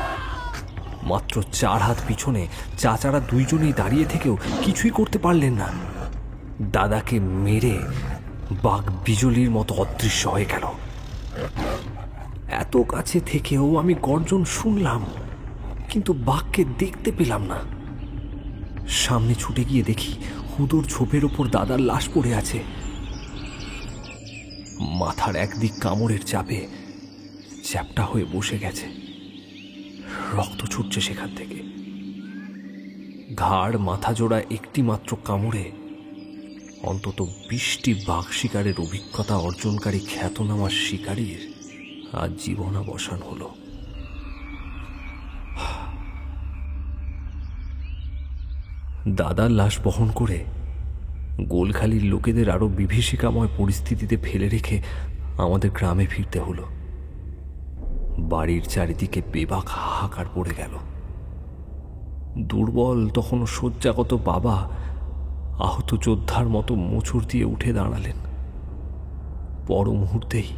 মাত্র 4 হাত পিছনে চাচারা দুইজনেই দাঁড়িয়ে থেকেও কিছুই করতে পারলেন না। দাদাকে মেরে বাঘ বিজলির মতো অদৃশ্য হয়ে গেল। এত কাছে থেকেও আমি গর্জন শুনলাম, কিন্তু বাঘকে দেখতে পেলাম না। সামনে ছুটে গিয়ে দেখি হুদোর ঝোপের ওপর দাদার লাশ পড়ে আছে। মাথার একদিক কামড়ের চাপে চ্যাপ্টা হয়ে বসে গেছে, রক্ত ছুটছে সেখান থেকে। ঘাড় মাথা জোড়া একটি মাত্র কামড়ে অন্তত 20টি বাঘ শিকারের অভিজ্ঞতা অর্জনকারী খ্যাতনামা শিকারীর আজ জীবনাবসান হলো। দাদার লাশ বহন করে গোলখালির লোকেদের আরো বিভীষিকাময় পরিস্থিতিতে ফেলে রেখে আমাদের গ্রামে ফিরতে হলো। বাড়ির চারিদিকে বেবাক হাহাকার পড়ে গেল। দুর্বল তখনও শয্যাগত বাবা আহত যোদ্ধার মতো মোচড় দিয়ে উঠে দাঁড়ালেন। পর মুহূর্তেই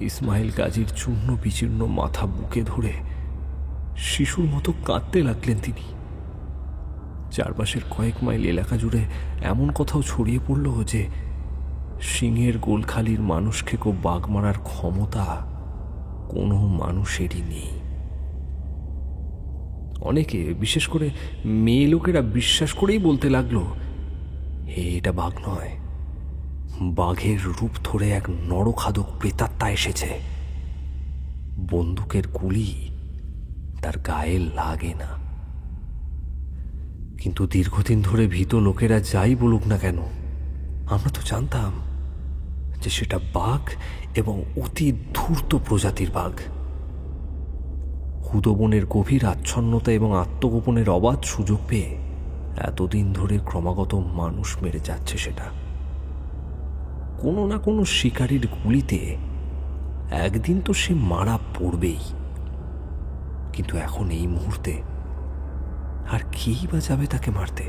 ইসমাইল গাজীর চূর্ণ বিচীর্ণ মাথা বুকে ধরে শিশুর মতো কাঁদতে লাগলেন তিনি। চারপাশের কয়েক মাইল এলাকা জুড়ে এমন কথাও ছড়িয়ে পড়ল যে সিংহের গোলখালির মানুষকে বাঘ মারার ক্ষমতা কোনো মানুষেরই নেই। অনেকে, বিশেষ করে মেয়ে লোকেরা বিশ্বাস করেই বলতে লাগলো, এটা বাঘ নয়, বাঘের রূপ ধরে এক নরখাদক প্রেতাত্মা এসেছে। বন্দুকের গুলি তার গায়ে লাগে না। কিন্তু দীর্ঘদিন ধরে ভীত লোকেরা যাই বলুক না কেন, আমরা তো জানতাম যে সেটা বাঘ এবং অতি ধূর্ত প্রজাতির বাঘ। হুদবনের গভীর আচ্ছন্নতা এবং আত্মগোপনের অবাধ সুযোগ পেয়ে এতদিন ধরে ক্রমাগত মানুষ মেরে যাচ্ছে সেটা। কোনো না কোনো শিকারীর গুলিতে একদিন তো সে মারা পড়বেই। কিন্তু এখন এই মুহূর্তে আর কেই বা যাবে তাকে মারতে?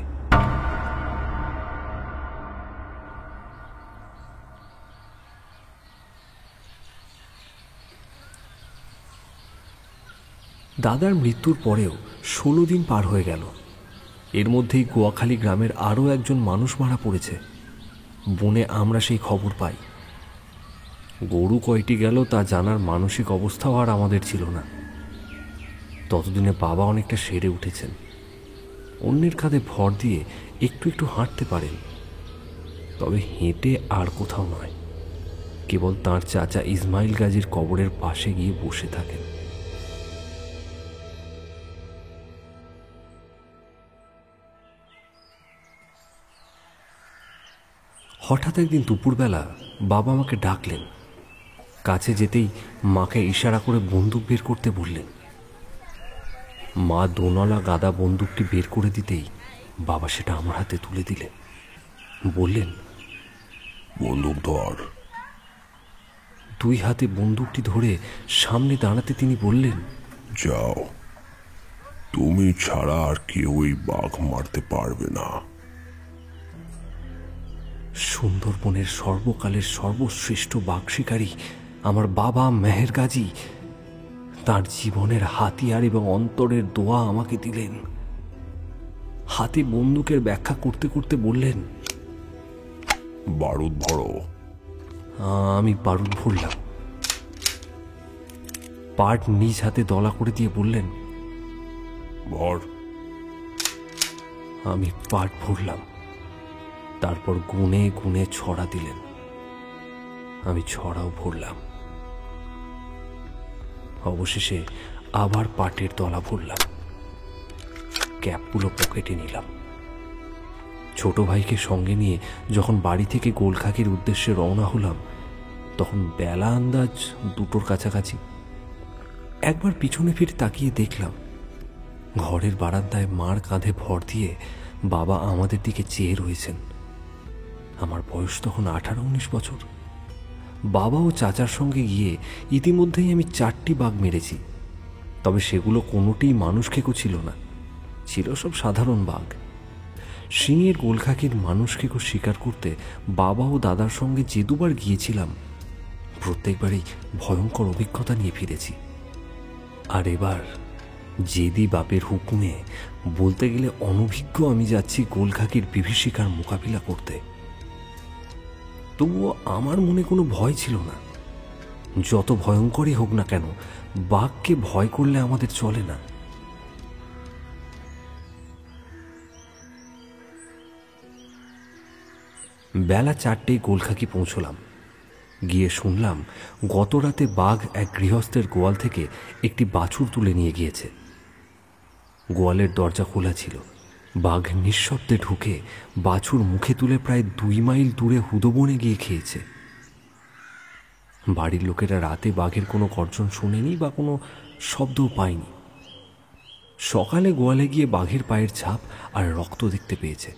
দাদার মৃত্যুর পরেও 16 দিন পার হয়ে গেল। এর মধ্যেই গোয়াখালী গ্রামের আরও একজন মানুষ মারা পড়েছে। বনে আমরা সেই খবর পাই। গরু কয়টি গেল তা জানার মানসিক অবস্থাও আর আমাদের ছিল না। ততদিনে বাবা অনেকটা সেরে উঠেছেন, অন্যের কাঁধে ভর দিয়ে একটু একটু হাঁটতে পারেন, তবে হেঁটে আর কোথাও নয়, কেবল তাঁর চাচা ইসমাইল গাজীর কবরের পাশে গিয়ে বসে থাকেন। হঠাৎ একদিন দুপুরবেলা বাবা আমাকে ডাকলেন। কাছে যেতেই মাকে ইশারা করে বন্দুক বের করতে বললেন। মা দোনলা গাদা বন্দুকটি বের করে দিতেই বাবা সেটা আমার হাতে তুলে দিলেন। বললেন, বন্দুক ধর। 2 হাতে বন্দুকটি ধরে সামনে দাঁড়াতে তিনি বললেন, যাও, তুমি ছাড়া আর কেউই বাঘ মারতে পারবে না। সুন্দরবনের সর্বকালের সর্বশ্রেষ্ঠ বাঘ শিকারী আমার বাবা মেহের গাজী তাঁর জীবনের হাতিয়ার এবং অন্তরের দোয়া আমাকে দিলেন। হাতে বন্দুকের ব্যাখ্যা করতে করতে বললেন, বারুদ ভরো। আমি বারুদ ভরলাম। পাট নিজ হাতে দলা করে দিয়ে বললেন, ভর। আমি পাট ভরলাম। তারপর গুনে গুনে ছড়া দিলেন। আমি ছড়াও ভরলাম। অবশেষে আবার পাটের দলা ভরলাম। ক্যাপগুলো পকেটে নিলাম। ছোট ভাইকে সঙ্গে নিয়ে যখন বাড়ি থেকে গোলখাকির উদ্দেশ্যে রওনা হলাম, তখন বেলা আন্দাজ 2টোর কাছাকাছি। একবার পিছনে ফিরে তাকিয়ে দেখলাম ঘরের বারান্দায় মার কাঁধে ভর দিয়ে বাবা আমাদের দিকে চেয়ে রয়েছেন। আমার বয়স তখন 18-19 বছর। বাবা ও চাচার সঙ্গে গিয়ে ইতিমধ্যেই আমি 4টি বাঘ মেরেছি, তবে সেগুলো কোনোটিই মানুষ খেকো ছিল না, ছিল সব সাধারণ বাঘ। সিংহের গোলখাকির মানুষ খেকো শিকার করতে বাবা ও দাদার সঙ্গে যে দুবার গিয়েছিলাম, প্রত্যেকবারই ভয়ঙ্কর অভিজ্ঞতা নিয়ে ফিরেছি। আর এবার জেদি বাপের হুকুমে, বলতে গেলে অনভিজ্ঞ, আমি যাচ্ছি গোলখাকির বিভীষিকার মোকাবিলা করতে। তবুও আমার মনে কোনো ভয় ছিল না। যত ভয়ঙ্করই হোক না কেন, বাঘকে ভয় করলে আমাদের চলে না। বেলা 4টেই গোলখাকি পৌঁছলাম। গিয়ে শুনলাম গত রাতে বাঘ এক গৃহস্থের গোয়াল থেকে একটি বাছুর তুলে নিয়ে গিয়েছে। গোয়ালের দরজা খোলা ছিল। বাঘ নিঃশব্দে ঢুকে বাছুর মুখে তুলে প্রায় 2 মাইল দূরে হুদোবনে গিয়ে খেয়েছে। বাড়ির লোকেরা রাতে বাঘের কোনো গর্জন শোনেনি বা কোনো শব্দও পায়নি। সকালে গোয়ালে গিয়ে বাঘের পায়ের ছাপ আর রক্ত দেখতে পেয়েছে।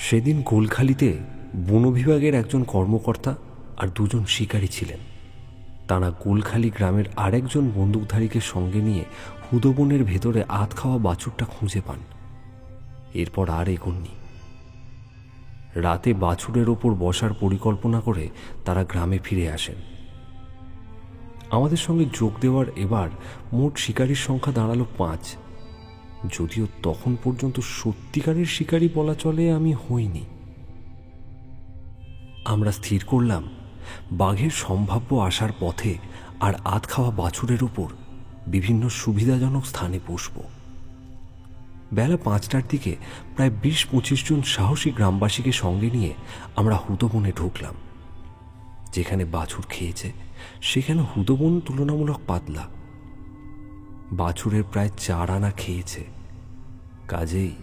সেদিন গোলখালিতে বন বিভাগের একজন কর্মকর্তা আর 2জন শিকারী ছিলেন। তারা গোলখালি গ্রামের আরেকজন বন্দুকধারীকে সঙ্গে নিয়ে হুদোবনের ভেতরে আধ খাওয়া বাছুরটা খুঁজে পান। এরপর আর এগোননি। রাতে বাছুরের ওপর বসার পরিকল্পনা করে তারা গ্রামে ফিরে আসেন। আমাদের সঙ্গে যোগ দেওয়ার এবার মোট শিকারীর সংখ্যা দাঁড়ালো 5, যদিও তখন পর্যন্ত সত্যিকারের শিকারী বলা চলে আমি হইনি। আমরা স্থির করলাম বাঘের সম্ভাব্য আসার পথে আর আধ খাওয়া বাছুরের উপর বিভিন্ন সুবিধাজনক স্থানে বসব। বেলা 5টার দিকে প্রায় 20-25 জন সাহসী গ্রামবাসীকে সঙ্গে নিয়ে আমরা হুদোবনে ঢুকলাম। যেখানে বাছুর খেয়েছে সেখানে হুদোবন তুলনামূলক পাতলা। বাছুরের প্রায় 4 আনা খেয়েছে, কাজেই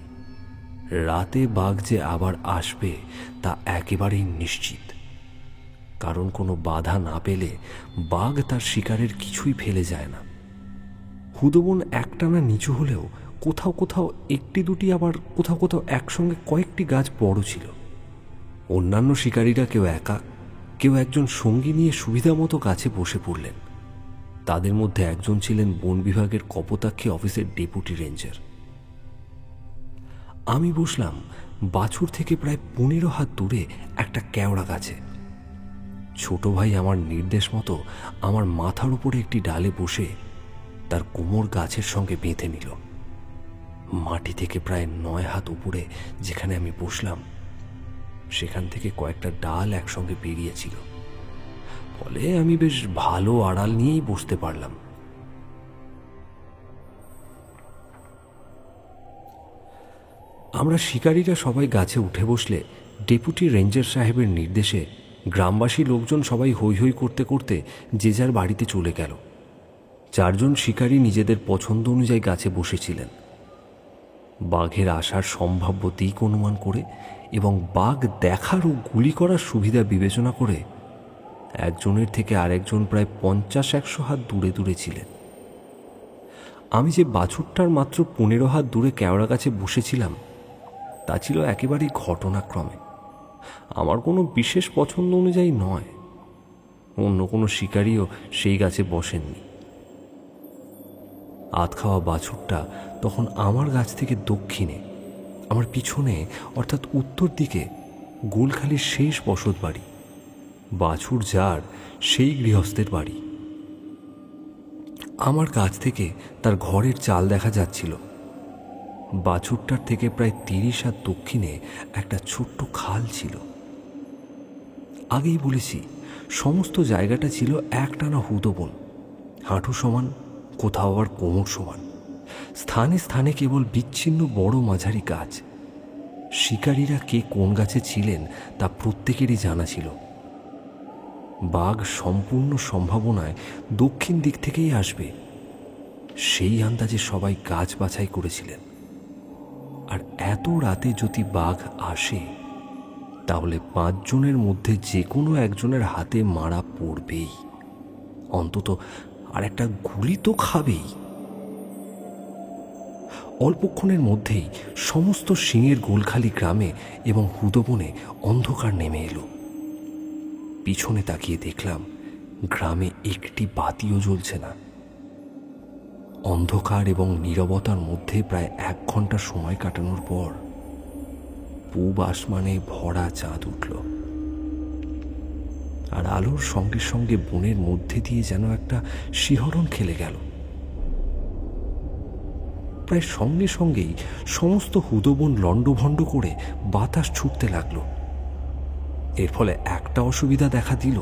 রাতে বাঘ যে আবার আসবে তা একেবারেই নিশ্চিত। কারণ কোনো বাধা না পেলে বাঘ তার শিকারের কিছুই ফেলে যায় না। হুদোবন একটানা নিচু হলেও কোথাও কোথাও 1-2টি, আবার কোথাও কোথাও একসঙ্গে কয়েকটি গাছ বড় ছিল। অন্যান্য শিকারীরা কেউ একা, কেউ একজন সঙ্গী নিয়ে সুবিধা মতো গাছে বসে পড়লেন। তাদের মধ্যে একজন ছিলেন বন বিভাগের কপোতাক্ষী অফিসের ডেপুটি রেঞ্জার। আমি বসলাম বাছুর থেকে প্রায় 15 হাত দূরে একটা কেওড়া গাছে। ছোট ভাই আমার নির্দেশ মতো আমার মাথার উপরে একটি ডালে বসে তার কোমর গাছের সঙ্গে বেঁধে নিল। মাটি থেকে প্রায় 9 হাত উপরে যেখানে আমি বসলাম, সেখান থেকে কয়েকটা ডাল একসঙ্গে বেরিয়েছিল, ফলে আমি বেশ ভালো আড়াল নিয়েই বসতে পারলাম। আমরা শিকারীরা সবাই গাছে উঠে বসলে ডেপুটি রেঞ্জার সাহেবের নির্দেশে গ্রামবাসী লোকজন সবাই হৈ হৈ করতে করতে যে যার বাড়িতে চলে গেল। 4 জন শিকারী নিজেদের পছন্দ অনুযায়ী গাছে বসেছিলেন। বাঘের আসার সম্ভাব্য দিক অনুমান করে এবং বাঘ দেখার ও গুলি করার সুবিধা বিবেচনা করে একজনের থেকে আরেকজন প্রায় 50-100 হাত দূরে দূরে ছিলেন। আমি যে বাছুরটার মাত্র 15 হাত দূরে কেওড়া গাছে বসেছিলাম তা ছিল একেবারেই ঘটনাক্রমে, আমার কোনো বিশেষ পছন্দ অনুযায়ী নয়। অন্য কোনো শিকারীও সেই গাছে বসেননি। আধ খাওয়া বাছুরটা তখন আমার গাছ থেকে দক্ষিণে, আমার পিছনে অর্থাৎ উত্তর দিকে গোলখালির শেষ বসত বাড়ি, বাছুর যার সেই গৃহস্থের বাড়ি। আমার গাছ থেকে তার ঘরের চাল দেখা যাচ্ছিল। বাছুরটার থেকে প্রায় 30 হাত দক্ষিণে একটা ছোট্ট খাল ছিল। আগেই বলেছি, সমস্ত জায়গাটা ছিল একটানা হুদোবন, হাঁটু সমান, কোথাও আবার কোমর সমান, স্থানে স্থানে কেবল বিচ্ছিন্ন বড় মাঝারি গাছ। শিকারীরা কে কোন গাছে ছিলেন তা প্রত্যেকেরই জানা ছিল। বাঘ সম্পূর্ণ সম্ভাবনায় দক্ষিণ দিক থেকেই আসবে, সেই আন্দাজে সবাই গাছ বাছাই করেছিলেন। আর এত রাতে যদি বাঘ আসে, তাহলে 5 জনের মধ্যে যে কোনো একজনের হাতে মারা পড়বেই, অন্তত আর একটা গুলি তো খাবেই। অল্পক্ষণের মধ্যেই সমস্ত সিংহের গোলখালি গ্রামে এবং হুদবনে অন্ধকার নেমে এলো। পিছনে তাকিয়ে দেখলাম গ্রামে একটি বাতিও জ্বলছে না। অন্ধকার এবং নীরবতার মধ্যে প্রায় 1 ঘন্টা সময় কাটানোর পর পূব আসমানে ভরা চাঁদ উঠল, আর আলোর সঙ্গে সঙ্গে বনের মধ্যে দিয়ে যেন একটা শিহরণ খেলে গেল। প্রায় সঙ্গে সঙ্গেই সমস্ত হুদবন লণ্ডভণ্ড করে বাতাস ছুটতে লাগলো। এর ফলে একটা অসুবিধা দেখা দিল,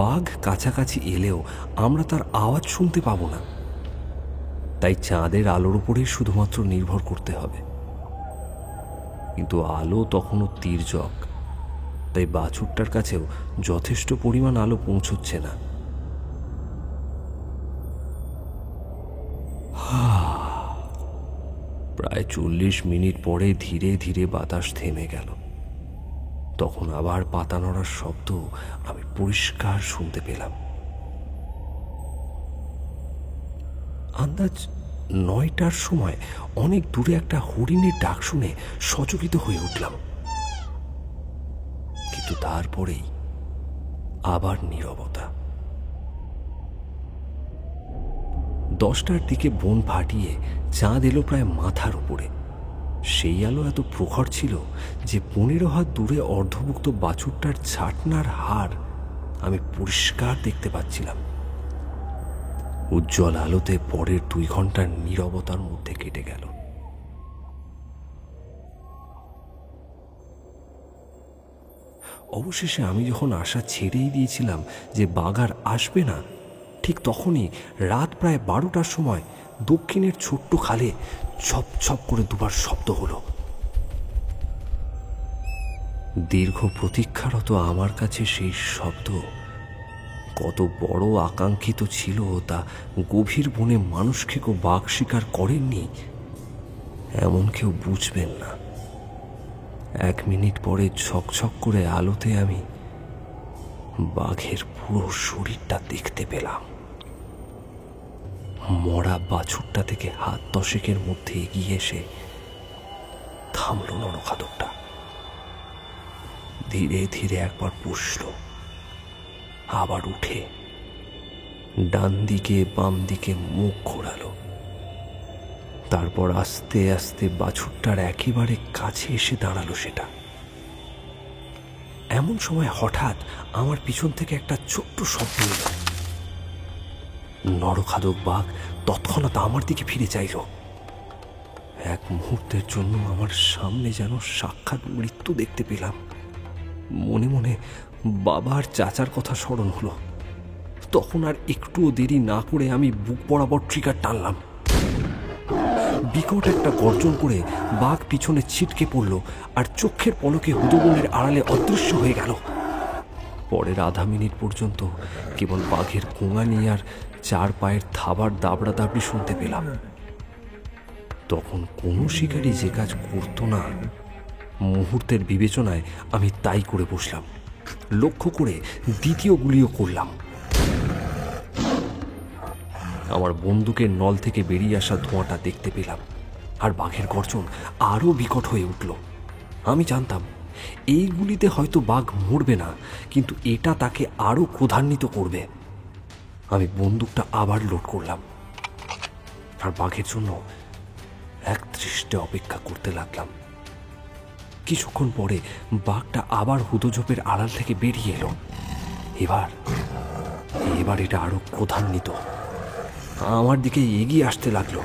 বাঘ কাছাকাছি এলেও আমরা তার আওয়াজ শুনতে পাবো না। তাই চাঁদের আলোর উপরেই শুধুমাত্র নির্ভর করতে হবে। কিন্তু আলো তখনও তির্যক, তাই বাছুরটার কাছেও যথেষ্ট পরিমাণ আলো পৌঁছচ্ছে না। প্রায় 40 মিনিট পরে ধীরে ধীরে বাতাস থেমে গেল। তখন আবার পাতা নড়ার শব্দ আমি পরিষ্কার শুনতে পেলাম। আন্দাজ 9টার সময় অনেক দূরে একটা হরিণের ডাক শুনে সচকিত হয়ে উঠলাম। কিন্তু তারপরেই আবার নীরবতা। 10টার দিকে বন ফাটিয়ে চাঁদ এলো প্রায় মাথার উপরে। সেই আলো এত প্রখর ছিল যে 15 হাত দূরে অর্ধভুক্ত বাছুরটার ছাটনার হাড় আমি পরিষ্কার দেখতে পাচ্ছিলাম। উজ্জ্বল আলোতে পরের 2 ঘন্টার নীরবতার মধ্যে কেটে গেল। অবশেষে আমি যখন আশা ছেড়েই দিয়েছিলাম যে বাঘ আর আসবে না, ঠিক তখনই রাত প্রায় 12টার সময় দক্ষিণের ছোট্ট খালে ছপ ছপ করে 2বার শব্দ হলো। দীর্ঘ প্রতীক্ষারত আমার কাছে সেই শব্দ কত বড় আকাঙ্ক্ষিত ছিল তা গভীর বনে মানুষ খেকো বাঘ শিকার করেননি এমন কেউ বুঝবেন না। 1 মিনিট পরে ছকছক করে আলোতে আমি বাঘের পুরো শরীরটা দেখতে পেলাম। মরা বাছুরটা থেকে হাত 10 মধ্যে এগিয়ে এসে থামল নরখাদকটা। ধীরে ধীরে একবার বসল, আবার উঠে ডান দিকে বাম দিকে মুখ ঘোরালো। তারপর আস্তে আস্তে বাছুরটার একেবারে কাছে এসে দাঁড়ালো সেটা। এমন সময় হঠাৎ আমার পিছন থেকে একটা ছোট্ট শব্দ এলো। নরখাদক বাঘ তৎক্ষণাৎ আমার দিকে ফিরে চাইল। 1 মুহূর্তের জন্য আমার সামনে যেন সাক্ষাৎ মৃত্যু দেখতে পেলাম। মনে মনে বাবার চাচার কথা স্মরণ হলো। তখন আর একটুও দেরি না করে আমি বুক বরাবর ট্রিগার টানলাম। বিকট একটা গর্জন করে বাঘ পিছনে ছিটকে পড়ল আর চোখের পলকে হুদবনের আড়ালে অদৃশ্য হয়ে গেল। পরের আধা মিনিট পর্যন্ত কেবল বাঘের গোঙানি আর 4 পায়ের থাবার দাবড়া দাবড়ি শুনতে পেলাম। তখন কোনো শিকারী যে কাজ করতো না, মুহূর্তের বিবেচনায় আমি তাই করে বসলাম। লক্ষ্য করে দ্বিতীয় গুলিও করলাম। আমার বন্দুকের নল থেকে বেরিয়ে আসা ধোঁয়াটা দেখতে পেলাম, আর বাঘের গর্জন আরো বিকট হয়ে উঠল। আমি জানতাম এই গুলিতে হয়তো বাঘ মরবে না, কিন্তু এটা তাকে আরো ক্রোধান্বিত করবে। আমি বন্দুকটা আবার লোড করলাম আর বাঘের জন্য একদৃষ্টে অপেক্ষা করতে লাগলাম। কিছুক্ষণ পরে বাঘটা আবার হুদোঝোপের আড়াল থেকে বেরিয়ে এলো। এবার এটা আরো ক্রোধান্বিত আমার দিকে এগিয়ে আসতে লাগলো।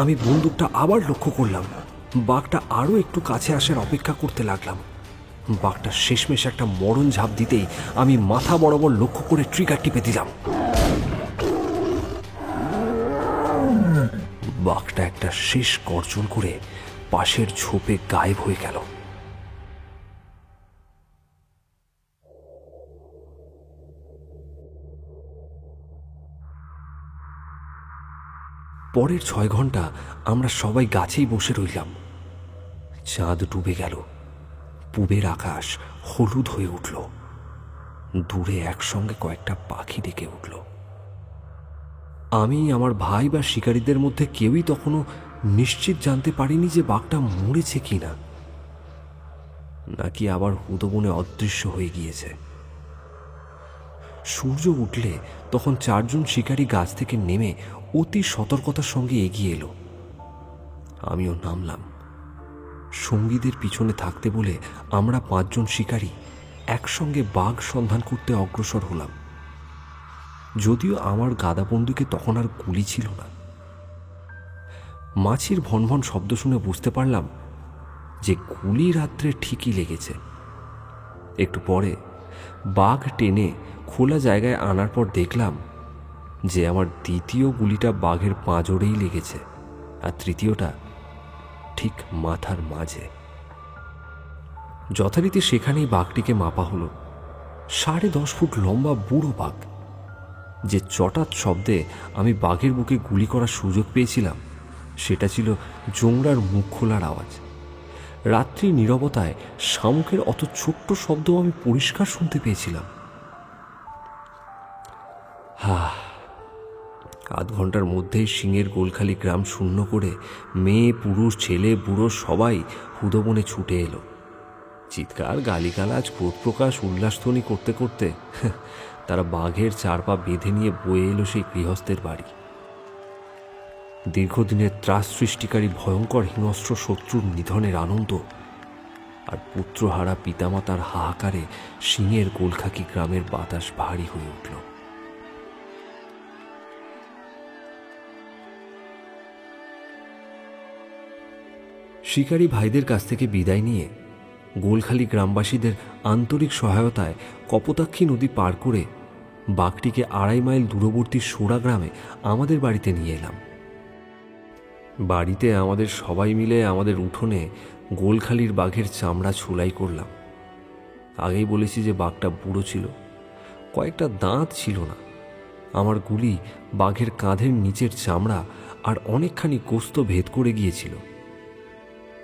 আমি বন্দুকটা আবার লক্ষ্য করলাম। বাঘটা আরো একটু কাছে আসার অপেক্ষা করতে লাগলাম। বাঘটা শেষমেশ একটা মরণ ঝাঁপ দিতেই আমি মাথা বরাবর লক্ষ্য করে ট্রিগার টিপে দিলাম। বাঘটা একটা শেষ গর্জন করে পাশের ঝোপে গায়েব হয়ে গেল। পরের 6 ঘন্টা আমরা সবাই গাছেই বসে রইলাম। চাঁদ ডুবে গেল, পূবের আকাশ হলুদ হয়ে উঠল, দূরে একসঙ্গে কয়েকটা পাখি ডেকে উঠল। আমি, আমার ভাই বা শিকারীদের মধ্যে কেউই তখনও নিশ্চিত জানতে পারিনি যে বাঘটা মরেছে কিনা, নাকি আবার হুদবনে অদৃশ্য হয়ে গিয়েছে। সূর্য উঠলে তখন 4 জন শিকারী গাছ থেকে নেমে অতি সতর্কতার সঙ্গে এগিয়ে এলো। আমিও নামলাম। সঙ্গীদের পিছনে থাকতে বলে আমরা 5 জন শিকারী একসঙ্গে বাঘ সন্ধান করতে অগ্রসর হলাম। যদিও আমার গাদা বন্দুকে তখন আর গুলি ছিল না। মাছির ভনভন শব্দ শুনে বুঝতে পারলাম যে গুলি রাত্রে ঠিকই লেগেছে। একটু পরে বাঘ টেনে খোলা জায়গায় আনার পর দেখলাম যে আমার দ্বিতীয় গুলিটা বাঘের পাঁজরেই লেগেছে, আর তৃতীয়টা ঠিক মাথার মাঝে। যথারীতি সেখানেই বাঘটিকে মাপা হলো। 10.5 ফুট লম্বা বুড়ো বাঘ। যে চটাৎ শব্দে আমি বাঘের বুকে গুলি করার সুযোগ পেয়েছিলাম সেটা ছিল জোংড়ার মুখ খোলার আওয়াজ। রাত্রি নীরবতায় শামুকের অত ছোট্ট শব্দ আমি পরিষ্কার শুনতে পেয়েছিলাম। আধ ঘন্টার মধ্যেই সিংহের গোলখালি গ্রাম শূন্য করে মেয়ে, পুরুষ, ছেলে, বুড়ো সবাই হুদবনে ছুটে এলো। চিৎকার, গালিগালাজ, ক্রোধ প্রকাশ, উল্লাসধ্বনি করতে করতে তারা বাঘের 4 পা বেঁধে নিয়ে বয়ে এলো সেই গৃহস্থের বাড়ি। দীর্ঘদিনের ত্রাস সৃষ্টিকারী ভয়ঙ্কর হিংস্র শত্রুর নিধনের আনন্দ আর পুত্রহারা পিতামাতার হাহাকারে সিংহের গোলখাকি গ্রামের বাতাস ভারী হয়ে উঠল। শিকারী ভাইদের কাছ থেকে বিদায় নিয়ে গোলখালি গ্রামবাসীদের আন্তরিক সহায়তায় কপোতাক্ষী নদী পার করে বাঘটিকে 2.5 মাইল দূরবর্তী সোড়া গ্রামে আমাদের বাড়িতে নিয়ে এলাম। বাড়িতে আমাদের সবাই মিলে আমাদের উঠোনে গোলখালির বাঘের চামড়া ছোলাই করলাম। আগেই বলেছি যে বাঘটা বুড়ো ছিল, কয়েকটা দাঁত ছিল না। আমার গুলি বাঘের কাঁধের নিচের চামড়া আর অনেকখানি গোস্ত ভেদ করে গিয়েছিল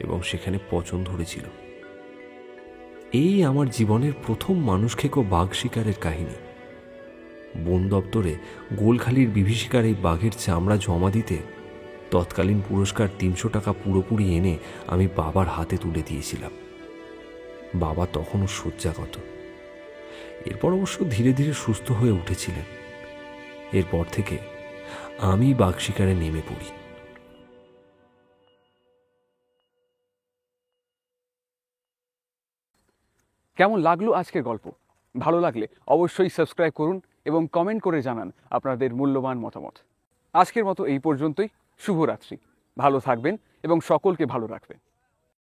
এবং সেখানে পচন ধরেছিল। এই আমার জীবনের প্রথম মানুষ খেকো বাঘ শিকারের কাহিনী। বন দপ্তরে গোলখালির বিভীষিকার এই বাঘের চামড়া জমা দিতে তৎকালীন পুরস্কার 300 টাকা পুরোপুরি এনে আমি বাবার হাতে তুলে দিয়েছিলাম। বাবা তখনও শয্যাগত। এরপর অবশ্য ধীরে ধীরে সুস্থ হয়ে উঠেছিলেন। এরপর থেকে আমি বাঘ শিকারে নেমে পড়ি। কেমন লাগলো আজকের গল্প? ভালো লাগলে অবশ্যই সাবস্ক্রাইব করুন এবং কমেন্ট করে জানান আপনাদের মূল্যবান মতামত। আজকের মতো এই পর্যন্তই। শুভরাত্রি। ভালো থাকবেন এবং সকলকে ভালো রাখবেন।